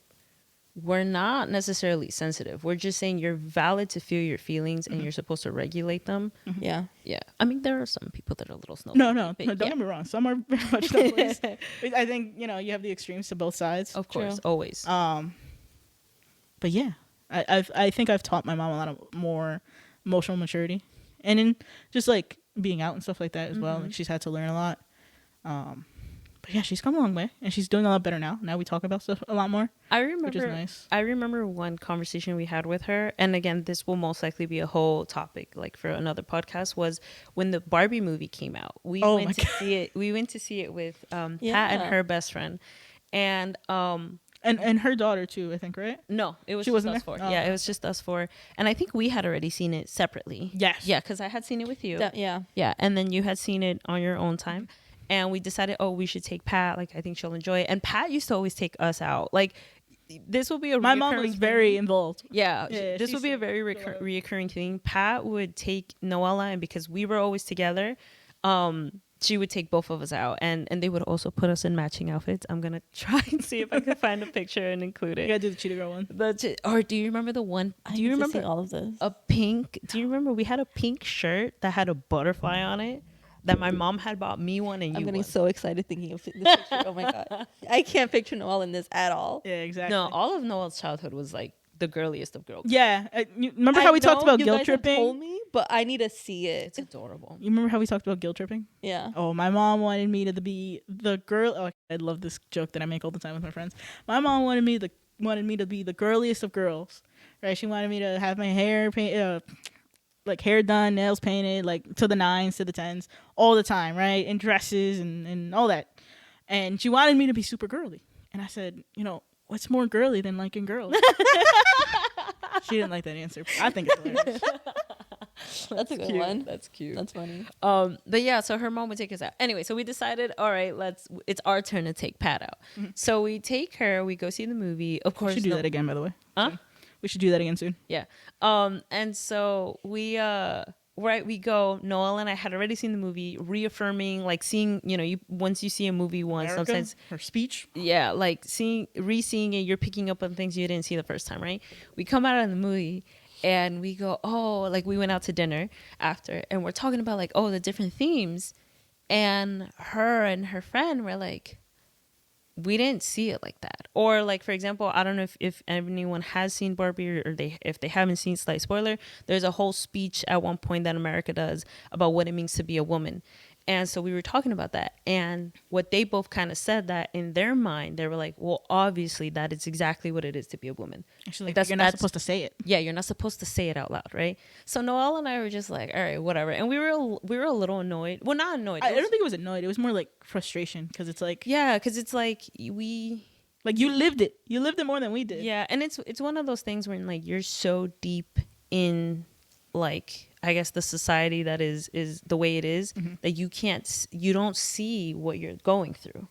we're not necessarily sensitive. We're just saying you're valid to feel your feelings and you're supposed to regulate them. Yeah. Yeah. I mean, there are some people that are little snowflakes. No, but don't get me wrong. Some are very much snowflakes. I think, you have the extremes to both sides. Of course, True. always. But yeah, I think I've taught my mom a lot of more emotional maturity, and in just like being out and stuff like that as well. Like she's had to learn a lot. But yeah, she's come a long way, and she's doing a lot better now. Now we talk about stuff a lot more, which is nice. I remember one conversation we had with her, and again, this will most likely be a whole topic, like for another podcast. Was when the Barbie movie came out. We went to see it. We went to see it with Pat and her best friend, and her daughter too. I think, right? No, it was She just wasn't us there? four. Oh. Yeah, it was just us four, and I think we had already seen it separately. Yes. Yeah, because I had seen it with you. Yeah. Yeah, and then you had seen it on your own time. And we decided, we should take Pat. Like, I think she'll enjoy it. And Pat used to always take us out. Like, this will be My mom was very involved. Yeah, Yeah, this would be a very reoccurring thing. Pat would take Noella, and because we were always together, she would take both of us out. And they would also put us in matching outfits. I'm going to try and see if I can find a picture and include it. You gotta do the Cheetah Girl one. Or do you remember the one? I Do you need to remember see all of this? a pink? Do you remember we had a pink shirt that had a butterfly on it? That my mom had bought me one and I'm you getting one. so excited thinking of this picture. Oh my god, I can't picture Noelle in this at all. Yeah, exactly. No, all of Noel's childhood was like the girliest of girls. Yeah, remember how we talked about you guilt guys have tripping? told me, but I need to see it. It's adorable. You remember how we talked about guilt tripping? Yeah. Oh, my mom wanted me to be the girl. Oh, I love this joke that I make all the time with my friends. My mom wanted me to be the girliest of girls, right? She wanted me to have my hair like hair done, nails painted, like to the 9s, to the 10s, all the time, right? In dresses and all that. And she wanted me to be super girly. And I said, what's more girly than liking girls? She didn't like that answer. I think it's hilarious. That's a good cute. one. That's cute. That's funny. But yeah, so her mom would take us out. Anyway, so we decided, all right, it's our turn to take Pat out. So we take her, we go see the movie. Of We course, should do that again, by the way. Huh? Soon. We should do that again soon. Yeah. And so we we go, Noel and I had already seen the movie, reaffirming, like seeing, once you see a movie once, Erica, sometimes her speech. yeah, like re-seeing it, you're picking up on things you didn't see the first time, right? We come out of the movie and we go, oh, like we went out to dinner after and we're talking about like, oh, the different themes. And her and her friend were like, we didn't see it like that. Or like, for example, I don't know if anyone has seen Barbie or if they haven't seen, slight spoiler, there's a whole speech at one point that America does about what it means to be a woman. And so we were talking about that. And what they both kind of said that in their mind, they were like, well, obviously that is exactly what it is to be a woman. Actually, Like, you're not supposed to say it. Yeah, you're not supposed to say it out loud, right? So Noelle and I were just like, all right, whatever. And we were a little annoyed. Well, not annoyed. I don't think it was annoyed. It was more like frustration because it's like, Yeah, because it's like like you lived it. You lived it more than we did. yeah, and it's one of those things when like you're so deep in like I guess the society that is the way it is that you don't see what you're going through,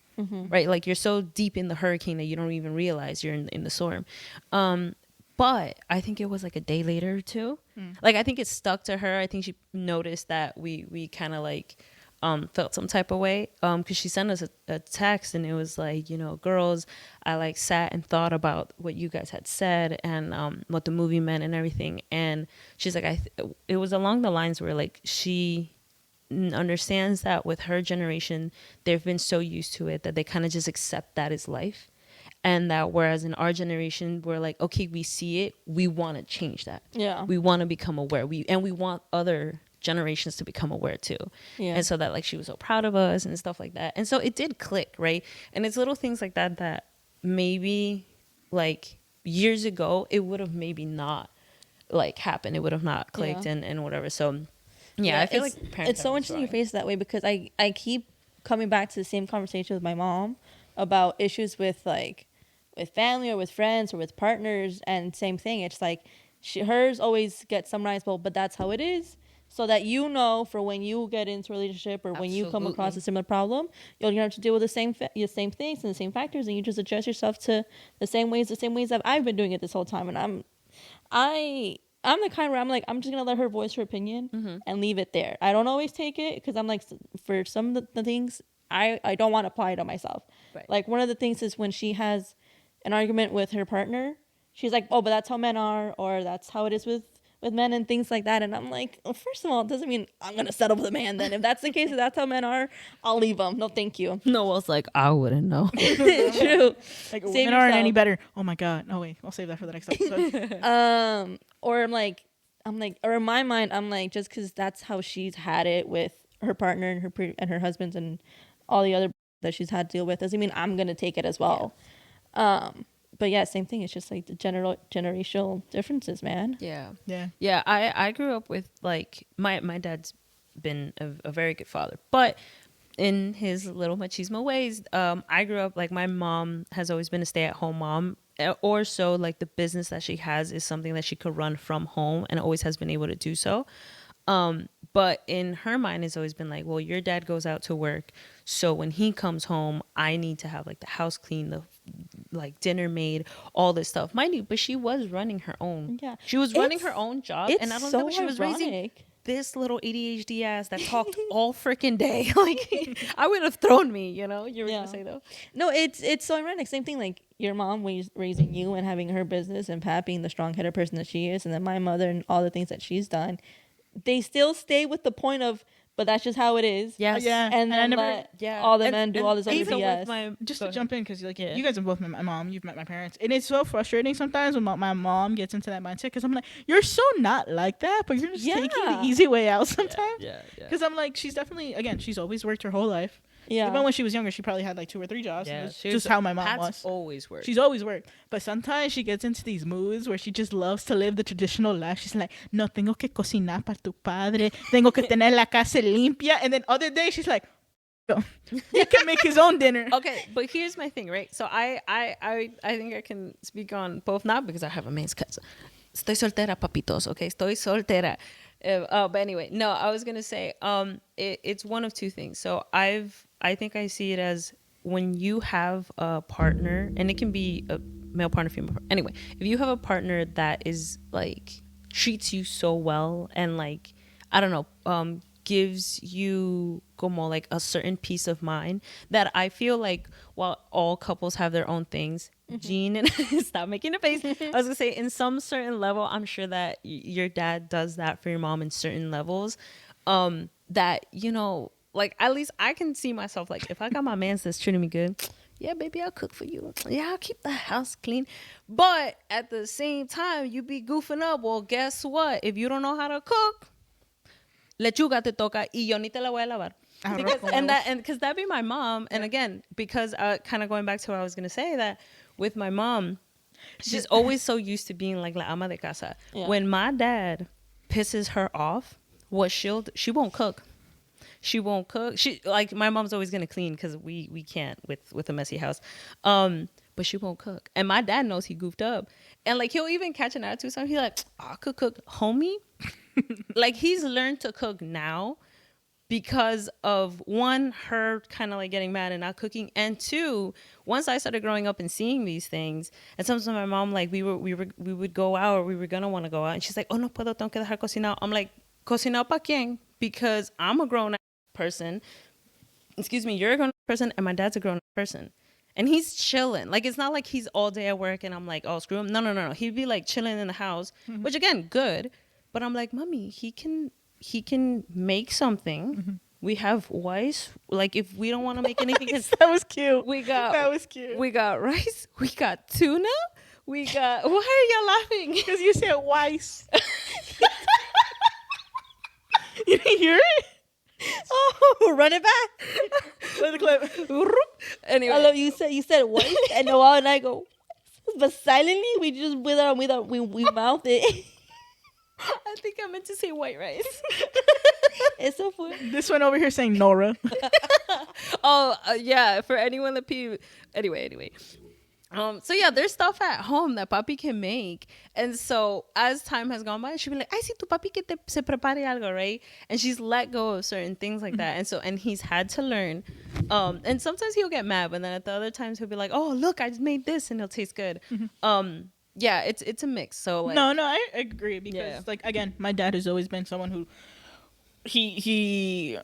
right? Like you're so deep in the hurricane that you don't even realize you're in the storm. But I think it was like a day later or two. Like I think it stuck to her. I think she noticed that we kind of like felt some type of way because she sent us a text and it was like, girls, I like sat and thought about what you guys had said and what the movie meant and everything. And she's like, it was along the lines where like she understands that with her generation, they've been so used to it that they kind of just accept that as life. And that whereas in our generation, we're like, okay, we see it, we want to change that. Yeah. We want to become aware. We want other generations to become aware too. Yeah. And so that like she was so proud of us and stuff like that. And so it did click, right? And it's little things like that maybe like years ago it would have maybe not like happened. It would have not clicked and whatever. So yeah, I feel like it's so interesting you face it that way because I keep coming back to the same conversation with my mom about issues with family or with friends or with partners, and same thing. It's like hers always gets summarized, but that's how it is. So that for when you get into a relationship or when you come across a similar problem, you'll have to deal with the same things and the same factors, and you just adjust yourself to the same ways that I've been doing it this whole time. And I'm the kind where I'm like, I'm just gonna let her voice her opinion and leave it there. I don't always take it because I'm like, for some of the things I don't want to apply it on myself. Right. Like one of the things is when she has an argument with her partner, she's like, oh, but that's how men are, or that's how it is with men and things like that. And I'm like, well, first of all, it doesn't mean I'm going to settle with a man then. If that's the case, if that's how men are, I'll leave them. No, thank you. Noelle's like, I wouldn't know. True. Like Save women aren't any yourself. better. Oh my God. Oh wait, I'll save that for the next episode. Or I'm like, or in my mind, I'm like, just because that's how she's had it with her partner and her husbands and all the other that she's had to deal with, doesn't mean I'm going to take it as well. But yeah, same thing. It's just like the generational differences, man. Yeah. I grew up with like my dad's been a very good father, but in his little machismo ways, I grew up like my mom has always been a stay-at-home mom, or so like the business that she has is something that she could run from home and always has been able to do so. But in her mind, it's always been like, well, your dad goes out to work, so when he comes home, I need to have like the house clean, the like dinner made, all this stuff. Mind you, but she was running her own. Yeah. She was running her own job, and I don't know, she was raising ironic. this little ADHD ass that talked all freaking day. Like, I would have thrown me, You were gonna say though. No, it's so ironic. Same thing, like your mom raising you and having her business, and Pat being the strong-headed person that she is, and then my mother and all the things that she's done. They still stay with the point of, but that's just how it is. Yes. Yeah. And then all the men do all this other BS. Just to jump in, because like you guys have both met my mom, you've met my parents, and it's so frustrating sometimes when my mom gets into that mindset, because I'm like, you're so not like that, but you're just taking the easy way out sometimes. Yeah. Because I'm like, she's definitely, again, she's always worked her whole life. Yeah. Even when she was younger, she probably had like 2 or 3 jobs. Yeah, It's just how my mom Pat's was. always worked. She's always worked. But sometimes she gets into these moods where she just loves to live the traditional life. She's like, no, tengo que cocinar para tu padre. Tengo que tener la casa limpia. And then other days she's like, no, he can make his own dinner. Okay, but here's my thing, right? So I think I can speak on both now because I have a man's cousin. Estoy soltera, papitos, okay? Estoy soltera. But anyway, no, I was gonna say, it's one of two things. So I think I see it as when you have a partner, and it can be a male partner, female partner. Anyway, if you have a partner that is like treats you so well and like I don't know, gives you como like a certain peace of mind that I feel like while all couples have their own things, Jean and stop making a face. I was gonna say in some certain level, I'm sure that your dad does that for your mom in certain levels. That you know, like at least I can see myself like if I got my man that's treating me good, yeah, baby, I'll cook for you. Yeah, I'll keep the house clean. But at the same time, you be goofing up. Well, guess what? If you don't know how to cook, lechuga te toca y yo ni te la voy a lavar. Because that be my mom. And again, because kind of going back to what I was going to say, that with my mom, she's always so used to being like la ama de casa. Yeah. When my dad pisses her off, she won't cook. She won't cook. She like my mom's always gonna clean because we can't with a messy house. But she won't cook. And my dad knows he goofed up. And like he'll even catch an attitude. So he's like, I could cook, homie. Like he's learned to cook now because of one, her kind of like getting mad and not cooking, and two, once I started growing up and seeing these things, and sometimes my mom like we would go out or we were gonna want to go out, and she's like, oh no puedo, tengo que dejar cocinado. I'm like, cocinado pa quién? Because I'm a grown person. Excuse me, you're a grown person, and my dad's a grown person, and he's chilling. Like it's not like he's all day at work, and I'm like, oh screw him. No. He'd be like chilling in the house, which again, good. But I'm like, mommy, he can make something. We have rice. Like if we don't want to make anything, that was cute. That was cute. We got rice. We got tuna. We got. Why are y'all laughing? Because you said Weiss. You didn't hear it? Oh, run it back. Play the clip. Anyway, I love you said what? And Noah and I go, but silently we just we mouth it. I think I meant to say white rice. It's so funny. This one over here saying Nora. Yeah. For anyone that anyway. So yeah, there's stuff at home that papi can make, and so as time has gone by, she'll be like, "I see tu papi que se prepare algo," right? And she's let go of certain things like that, and he's had to learn. And sometimes he'll get mad, but then at the other times he'll be like, "Oh, look, I just made this, and it'll taste good." Yeah, it's a mix. So like, no, I agree because like again, my dad has always been someone who he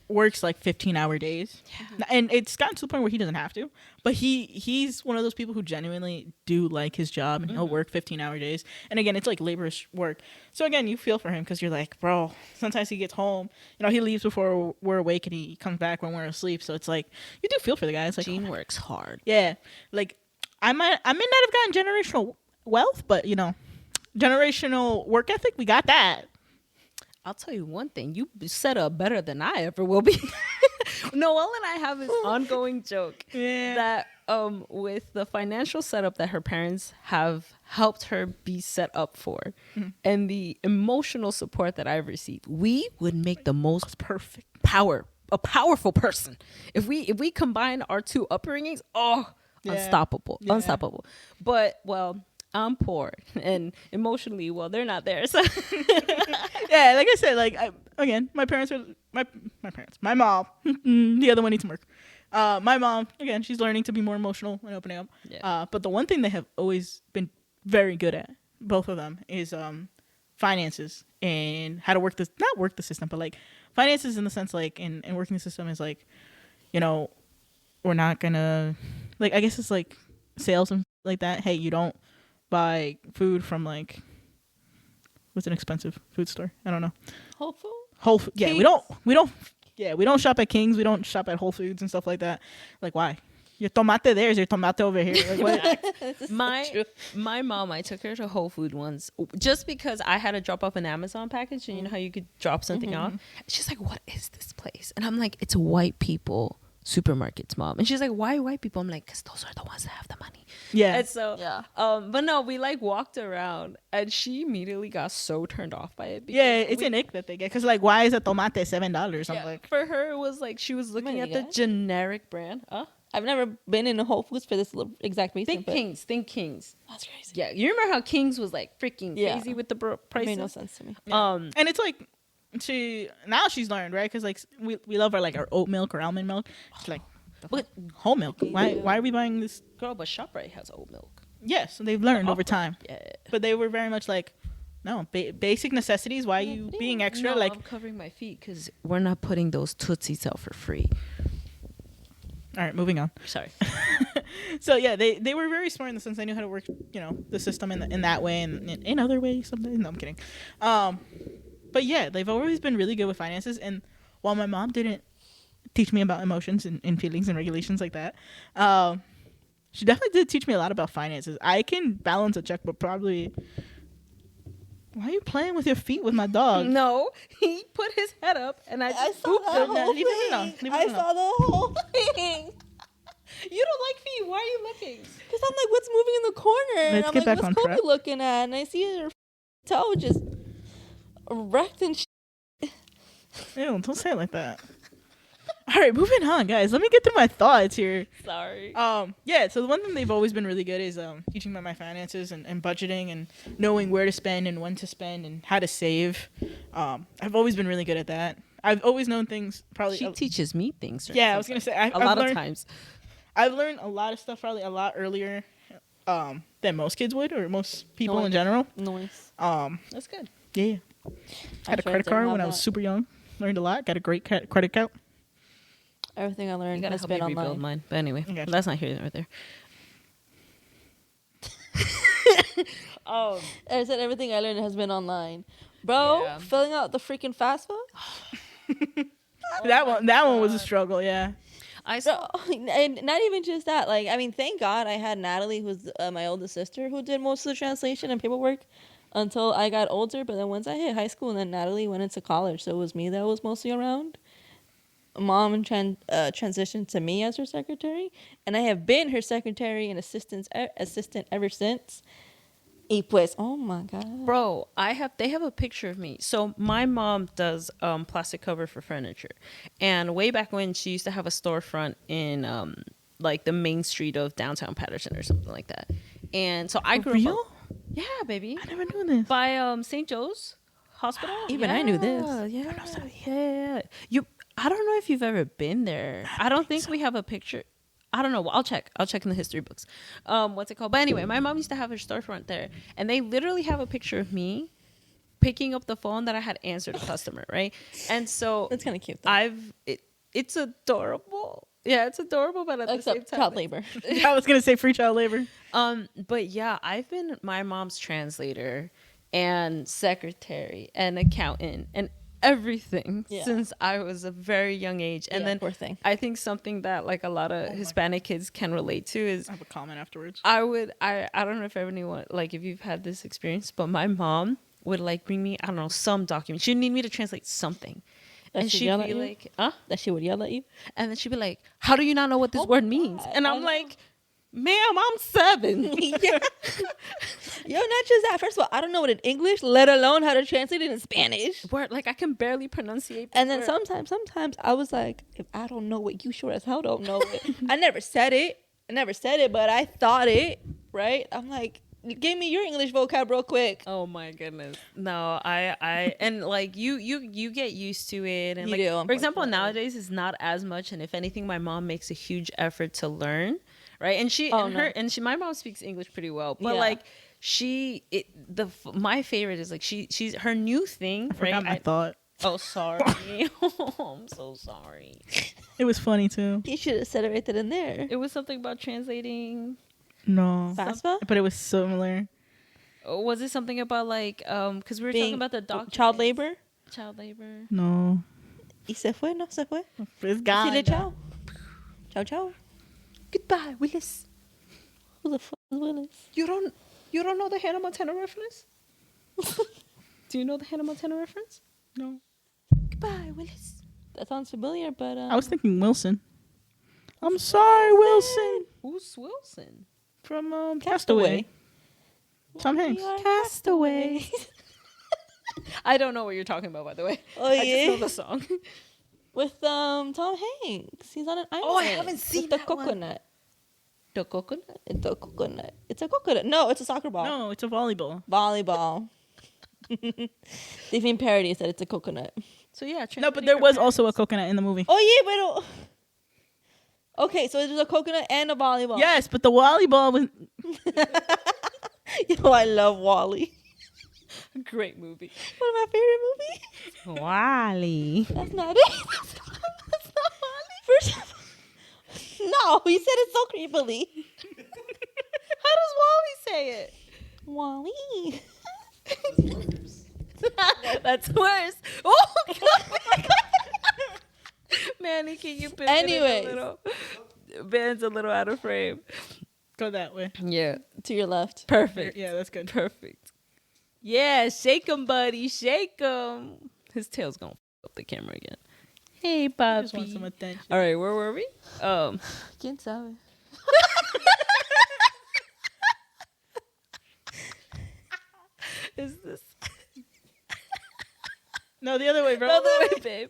works like 15-hour days, and it's gotten to the point where he doesn't have to, but he's one of those people who genuinely do like his job, and he'll work 15-hour days. And again, it's like laborious work, so again, you feel for him because you're like, bro, sometimes he gets home, he leaves before we're awake and he comes back when we're asleep, so it's like you do feel for the guy. It's like Gene works hard. Yeah, like I may not have gotten generational wealth, but generational work ethic, we got that. I'll tell you one thing, you set up better than I ever will be. Noelle and I have this ongoing joke that with the financial setup that her parents have helped her be set up for, and the emotional support that I've received, we would make the most perfect a powerful person if we combine our two upbringings. Unstoppable. But well, I'm poor, and emotionally, well, they're not there. So yeah, like I said, like again, my parents are my parents. My mom, the other one needs some work. My mom, again, she's learning to be more emotional and opening up. Yeah. But the one thing they have always been very good at, both of them, is finances and how to work this. Not work the system, but like finances in the sense like in working the system is like, we're not gonna, like, I guess it's like sales and like that. Hey, you don't buy food from like, what's an expensive food store? I don't know. Whole Foods. Yeah, we don't shop at King's. We don't shop at Whole Foods and stuff like that. Like, why? Your tomate there is your tomate over here. Like, what? my mom, I took her to Whole Food once just because I had to drop off an Amazon package, and you know how you could drop something off. She's like, "What is this place?" And I'm like, "It's white people supermarkets, Mom." And she's like, "Why white people?" I'm like, "Because those are the ones that have the money." Yeah. And so, but no, we like walked around, and she immediately got so turned off by it. Yeah, it's an ick that they get, because like, why is a tomate $7? I'm like, for her, it was like she was looking at the generic brand. I've never been in a Whole Foods for this exact reason. Think Kings. That's crazy. Yeah, you remember how Kings was like freaking crazy with the prices? Made no sense to me. And it's like she's learned, right? Because like we love our oat milk or almond milk. She's like, what whole milk? Why are we buying this? Girl, but ShopRite has oat milk. Yes, they've learned over time. Yeah, but they were very much like, no, basic necessities. Why are you being extra? No, like, I'm covering my feet because we're not putting those Tootsies out for free. All right, moving on. Sorry. So yeah, they were very smart in the sense they knew how to work, the system in that way and in other ways. Sometimes, no, I'm kidding. But yeah, they've always been really good with finances. And while my mom didn't teach me about emotions and feelings and regulations like that, she definitely did teach me a lot about finances. I can balance a checkbook probably. Why are you playing with your feet with my dog? No, he put his head up and I just saw the whole Leave it alone. thing. Leave it I alone. saw the whole thing. You don't like feet. Why are you looking? Because I'm like, what's moving in the corner? And Let's I'm get like, back what's on Kobe track. looking at? And I see her toe just wrecked and Ew, don't say it like that. All right, moving on, guys. Let me get through my thoughts here. Sorry. Yeah, so the one thing they've always been really good is teaching me my finances and budgeting and knowing where to spend and when to spend and how to save. I've always been really good at that. I've always known things probably. She teaches me things. Yeah, I was going to say. A lot of times. I've learned a lot of stuff probably a lot earlier than most kids would or most people in general. noise. That's good. Yeah. Had a credit card when I was super young. Learned a lot. Got a great credit account. Everything I You learned gotta has help been me rebuild online. mine. But anyway, Gotcha. that's not here nor there. I said everything I learned has been online. Bro, Yeah. filling out the freaking FAFSA? That one was a struggle, yeah. I saw. Bro, and not even just that. Like, I mean, thank God I had Natalie, who's my oldest sister, who did most of the translation and paperwork until I got older. But then once I hit high school, and then Natalie went into college, so it was me that was mostly around. Mom transitioned to me as her secretary, and I have been her secretary and assistant ever since. Y pues, oh my God. Bro, they have a picture of me. So my mom does plastic cover for furniture. And way back when she used to have a storefront in like the main street of downtown Patterson or something like that. And so I grew real? up. Yeah, baby. I never knew this. By St. Joe's Hospital. Even I knew this. Yeah. I don't know if you've ever been there. I don't think we have a picture. I don't know. I'll check in the history books. What's it called? But anyway, my mom used to have her storefront there, and they literally have a picture of me picking up the phone that I had answered a customer, right? And so That's kind of cute, though. it's adorable. Yeah, it's adorable, but at the same Except time, child labor. I was gonna say free child labor. But yeah, I've been my mom's translator and secretary and accountant and everything since I was a very young age. And then poor thing. I think something that like a lot of Hispanic kids can relate to is I have a comment afterwards. I don't know if anyone, like if you've had this experience, but my mom would like bring me, I don't know, some document. She'd need me to translate something. And she'd she'd yell at be you? like, huh? That she would yell at you? And then she'd be like, how do you not know what this word means? God, And I I'm know. like, ma'am, I'm 7. Yo, not just that. First of all, I don't know it in English, let alone how to translate it in Spanish. Word, like I can barely pronunciate. And then word. sometimes I was like, if I don't know it, you sure as hell don't know it. I never said it, but I thought it, right? I'm like, give me your English vocab real quick. Oh my goodness. No, I and like you get used to it. And You like, do, for example, unfortunately. nowadays it's not as much. And if anything, my mom makes a huge effort to learn. Right. And my mom speaks English pretty well. But Yeah. like my favorite is like she's her new thing. I forgot my thought. Oh, sorry. I'm so sorry. It was funny too. You should have said it right then and there. It was something about translating. No, FAFSA? but it was similar. Was it something about like because we were talking about the documents. Child labor? Child labor. No, Y se fue, no se fue. it's gone. Dile chao. Chao, chao. Goodbye, Willis. Who the fuck is Willis? You don't know the Hannah Montana reference? Do you know the Hannah Montana reference? No, Goodbye, Willis. That sounds familiar, but I was thinking Wilson. I'm sorry, Wilson Who's Wilson? from Castaway. Tom Hanks. Castaway. I don't know what you're talking about, by the way. Oh, I just yeah? know the song. With Tom Hanks. He's on an island. Oh, I haven't seen with the that one. coconut. The coconut. The coconut. It's a coconut. No, it's a soccer ball. No, it's a volleyball. Volleyball. They've been parodies that it's a coconut. So yeah. No, but there was also a coconut in the movie. Oh yeah, but okay, so there's a coconut and a volleyball. Yes, but the volleyball was. Yo, I love Wally. great movie. One of my favorite movies. Wally. That's not it. That's not Wally. First of all, no, he said it so creepily. How does Wally say it? Wally. That's worse. Oh God. Manny, can you pivot Anyways. it a little? Ben's a little out of frame. Go that way. Yeah. To your left. Perfect. Yeah, that's good. Perfect. Yeah, shake him, buddy. Shake him. His tail's gonna f up the camera again. Hey, I just want some Bobby. attention. All right, where were we? ¿Quién sabe? Is this No, the other way, bro. another way, babe?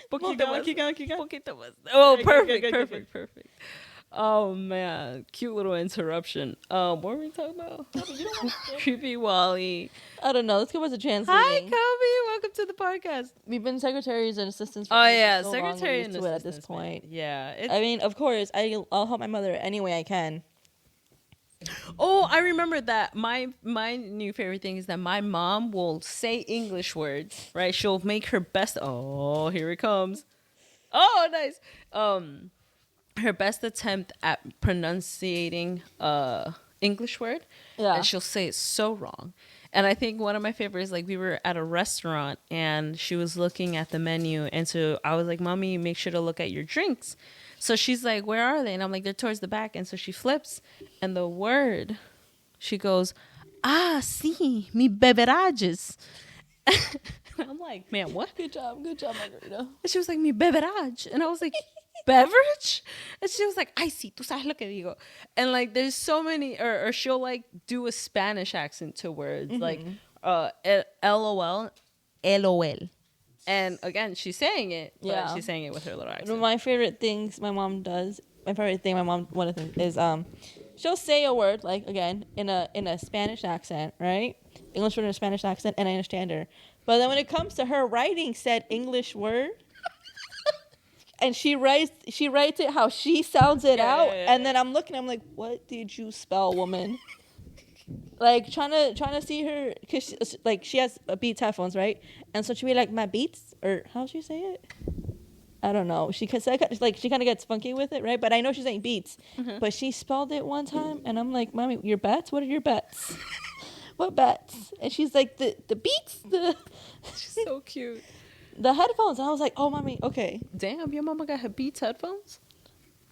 Keep going, keep going, keep going. Poquito más. Oh, Okay, perfect, good, perfect, perfect. Oh man, cute little interruption. What were we talking about? Creepy Wally. I don't know. Let's go with the translating. Hi, Kobe. Welcome to the podcast. We've been secretaries and assistants. For Oh so yeah, long, secretary we're and used to it at this assistants, man. point. Yeah. I mean, of course, I'll help my mother any way I can. Oh, I remember that. My new favorite thing is that my mom will say English words, right? She'll make her best. Oh, here it comes. Oh, nice. Her best attempt at pronunciating English word, Yeah. and she'll say it so wrong. And I think one of my favorites, like we were at a restaurant and she was looking at the menu, and so I was like, "Mommy, make sure to look at your drinks." So she's like, "Where are they?" And I'm like, "They're towards the back." And so she flips, and the word, she goes, "Ah, sí, mi beverages." And I'm like, "Man, what?" Good job, Margarita. And she was like, "Mi beverage," and I was like, "Beverage?" And she was like, "Ay, sí, tú sabes lo que digo." And like, there's so many, or she'll like do a Spanish accent to words, like LOL, LOL. And again, she's saying it, but Yeah. she's saying it with her little One of accent. my favorite things my mom does. My favorite thing my mom one of them is she'll say a word like again in a Spanish accent, right? English word in a Spanish accent, and I understand her. But then when it comes to her writing said English word, and she writes it how she sounds it out, and then I'm looking, I'm like, what did you spell, woman? Like trying to see her, cause she has Beats headphones, right? And so she'd be like, my Beats, or how she say it? I don't know. She kind of gets funky with it, right? But I know she's saying Beats, but she spelled it one time, and I'm like, Mommy, your bets? What are your bets? What bets? And she's like, the Beats, She's so cute. the headphones. And I was like, oh, Mommy, okay. Damn, your mama got her Beats headphones?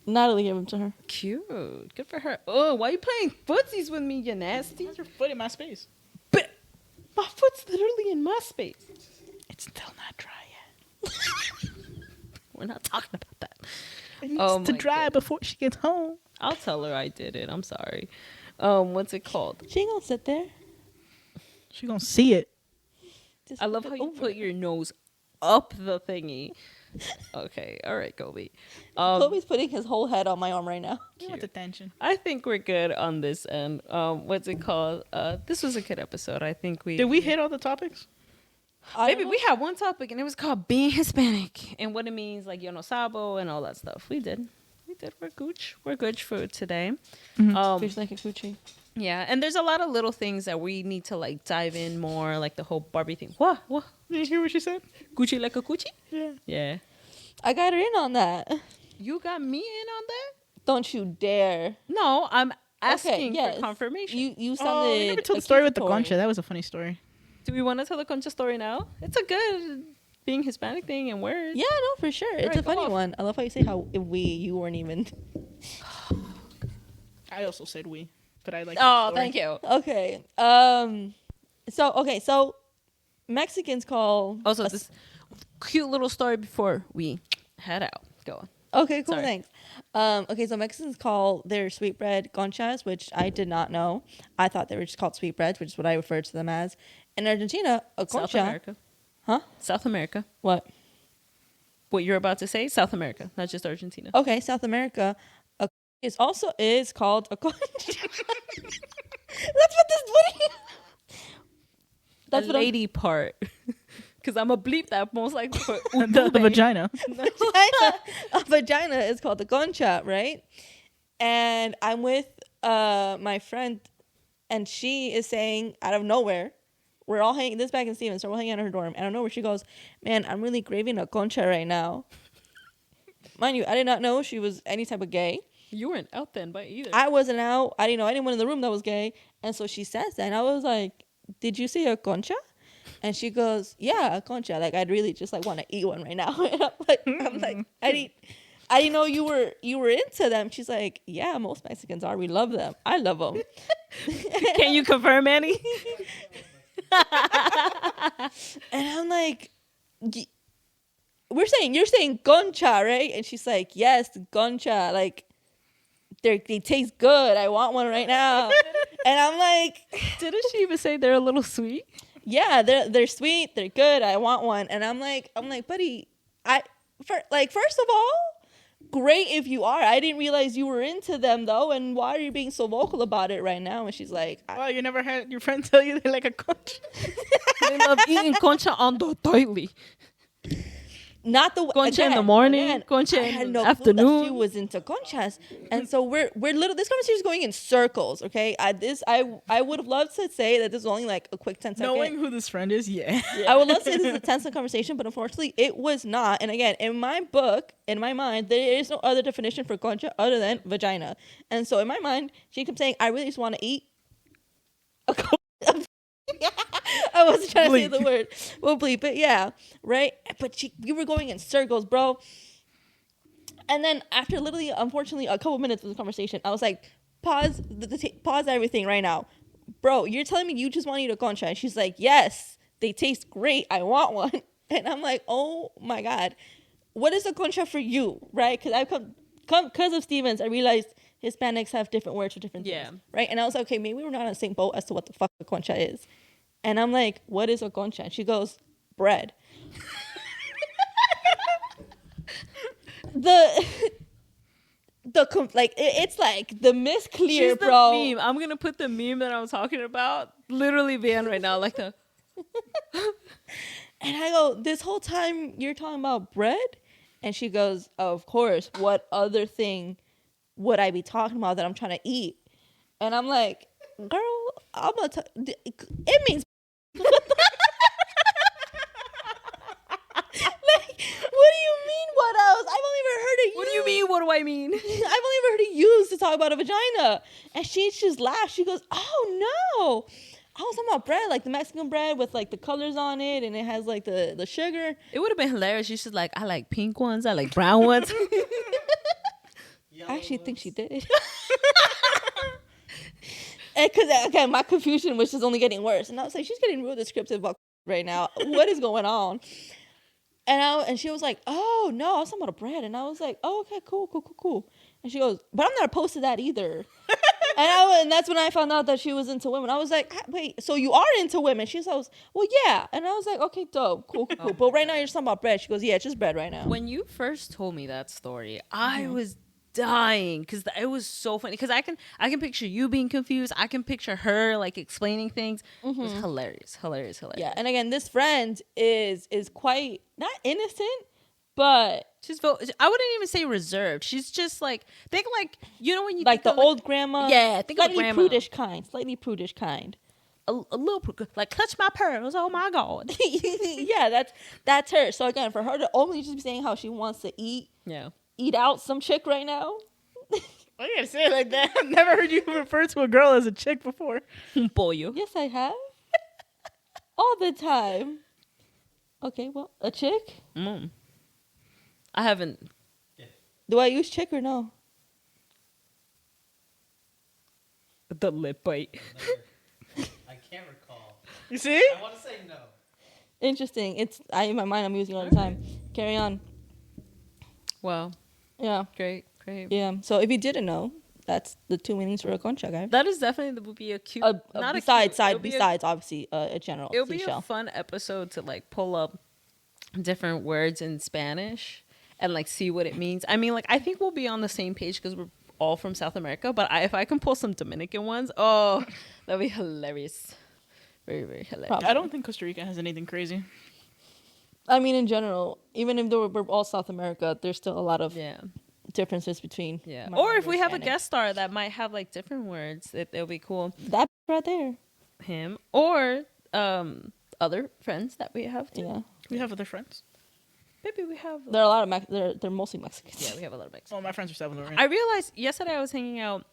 Natalie gave them to her. Cute. Good for her. Oh, why you playing footsies with me, you nasty? How's your foot in my space? But my foot's literally in my space. It's still not dry yet. We're not talking about that. It needs Oh to my dry God. before she gets home. I'll tell her I did it. I'm sorry. What's it called? She ain't gonna sit there. She gonna see it. Just I love flip how it you over. put your nose up the thingy. Okay, all right, Kobe. Kobe's putting his whole head on my arm right now. He wants attention. I think we're good on this end. What's it called? This was a good episode. I think we Did we hit all the topics? Maybe we had one topic and it was called being Hispanic and what it means, like yo no sabo and all that stuff. We did. We're gooch. We're good for today. Fish like a coochie. Yeah, and there's a lot of little things that we need to like dive in more, like the whole Barbie thing. What? Did you hear what she said? Gucci like a coochie? Yeah. Yeah. I got her in on that. You got me in on that? Don't you dare. No, I'm asking Okay, yes. for confirmation. You sounded. Oh, we never told the story with the accusatory. concha. That was a funny story. Do we want to tell the concha story now? It's a good being Hispanic thing and words. Yeah, no, for sure. It's Alright, a go funny off. one. I love how you say how you weren't even. I also said we, but I like. Oh, thank you. Okay. So Mexicans call. Also, a- this cute little story before we head out. Go on. Okay, cool. Sorry. Thanks. Okay, so Mexicans call their sweetbread conchas, which I did not know. I thought they were just called sweetbreads, which is what I refer to them as. In Argentina, a concha. South America. Huh? South America. What? what you're about to say, South America, not just Argentina. Okay, South America is called a concha. That's what this. What are you? That's the what lady part. Because I'm going to bleep that most likely for the vagina. a vagina is called a concha, right? And I'm with my friend, and she is saying out of nowhere, we're all hanging this back in Stevens, so we're hanging out in her dorm. And out of nowhere, she goes, "Man, I'm really craving a concha right now." Mind you, I did not know she was any type of gay. You weren't out then by either. I wasn't out. I didn't know anyone in the room that was gay. And so she says that, and I was like, "Did you say a concha?" And she goes, "Yeah, a concha. Like, I'd really just like want to eat one right now." And I'm like, I didn't know you were into them. She's like, "Yeah, most Mexicans are. We love them. I love them." Can you confirm, Annie? And I'm like, you're saying concha, right? And she's like, "Yes, concha. Like, they taste good. I want one right now." And I'm like, Didn't she even say they're a little sweet? "Yeah, they're sweet. They're good. I want one." And I'm like, buddy, first of all, great if you are. I didn't realize you were into them though. And why are you being so vocal about it right now? And she's like, Wow, you never had your friend tell you they like a concha? They love eating concha on the daily. not the Concha in the morning, concha I had in no the clue that afternoon. she was into conchas, and so we're little. This conversation is going in circles. Okay, I would have loved to say that this is only like a quick 10-second. Knowing who this friend is, yeah. I would love to say this is a 10-second conversation, but unfortunately, it was not. And again, in my book, in my mind, there is no other definition for concha other than vagina. And so in my mind, she kept saying, "I really just want to eat a I wasn't trying to say the word. We'll bleep it, yeah. Right? But we were going in circles, bro. And then after literally, unfortunately, a couple minutes of the conversation, I was like, pause everything right now. Bro, you're telling me you just want to eat a concha? And she's like, "Yes, they taste great. I want one." And I'm like, oh my God. What is a concha for you? Right? Because I've because of Stevens, I realized Hispanics have different words for different things. Yeah. Right? And I was like, okay, maybe we're not on the same boat as to what the fuck a concha is. And I'm like, "What is a concha?" And she goes, "Bread." It's like the mist clear, She's the bro. meme. I'm gonna put the meme that I was talking about literally being right now, like the. And I go, "This whole time you're talking about bread?" And she goes, "Of course. What other thing would I be talking about that I'm trying to eat?" And I'm like, "Girl, I'm gonna it means." Like, what do you mean? What else? I've only ever heard it used. What do you mean? What do I mean? I've only ever heard it used to talk about a vagina. And she just laughed. She goes, "Oh no, I was talking about bread, like the Mexican bread with like the colors on it, and it has like the sugar." It would have been hilarious. She's just like, "I like pink ones. I like brown ones." I actually think she did. And because again, my confusion was just only getting worse, and I was like, "She's getting real descriptive about right now. What is going on?" And she was like, "Oh no, I was talking about a bread." And I was like, "Oh, okay, cool." And she goes, "But I'm not opposed to that either." And that's when I found out that she was into women. I was like, "Wait, so you are into women?" She goes, "Well, yeah." And I was like, "Okay, dope, cool. But right now you're just talking about bread." She goes, "Yeah, it's just bread right now." When you first told me that story, I was dying because it was so funny. Because I can picture you being confused. I can picture her like explaining things. It was hilarious. Yeah, and again, this friend is quite not innocent, but I wouldn't even say reserved. She's just like, think like, you know, when you like think the of, old grandma. Yeah, think of grandma. Slightly prudish kind. A little like, clutch my pearls. Oh my God. Yeah, that's her. So again, for her to only just be saying how she wants to eat out some chick right now. Why you gotta say it like that? I've never heard you refer to a girl as a chick before. Un pollo. Yes, I have. All the time. Okay, well, a chick? I haven't. Do I use chick or no? The lip bite. I can't recall. You see? I want to say no. Interesting. In my mind I'm using it all the time. Carry on. Wow. Yeah. Great. Yeah. So if you didn't know, that's the two meanings for a concha, guys. That is definitely would be a cute. Besides obviously a general It'll be seashell. a fun episode to like pull up different words in Spanish and like see what it means. I mean, like I think we'll be on the same page because we're all from South America. But if I can pull some Dominican ones, oh, that'd be hilarious. Very, very hilarious. Probably. I don't think Costa Rica has anything crazy. I mean, in general, even if we're all South America, there's still a lot of Yeah. differences between. Yeah. my Or if language we have a and guest star that might have like different words, it'll be cool. that right there. Him or other friends that we have too. Yeah, We have other friends. Maybe we have. there are a lot of they're mostly Mexicans. Yeah, we have a lot of Mexicans. Oh, my friends are Salvadorian. I realized yesterday I was hanging out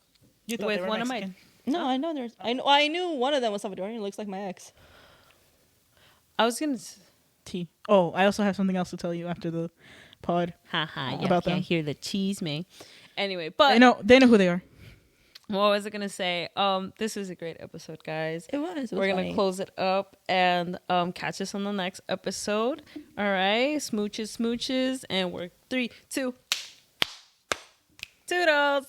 You thought with they were one of Mexican. No, I know there's. I knew one of them was Salvadorian. It looks like my ex. I was gonna. T. Oh, I also have something else to tell you after the pod. Haha, yeah, about can't them. hear the cheese, man. Anyway, but They know who they are. what was I gonna say? This was a great episode, guys. It was. We're gonna funny. close it up and catch us on the next episode. All right, smooches, and we're 3, 2, toodles.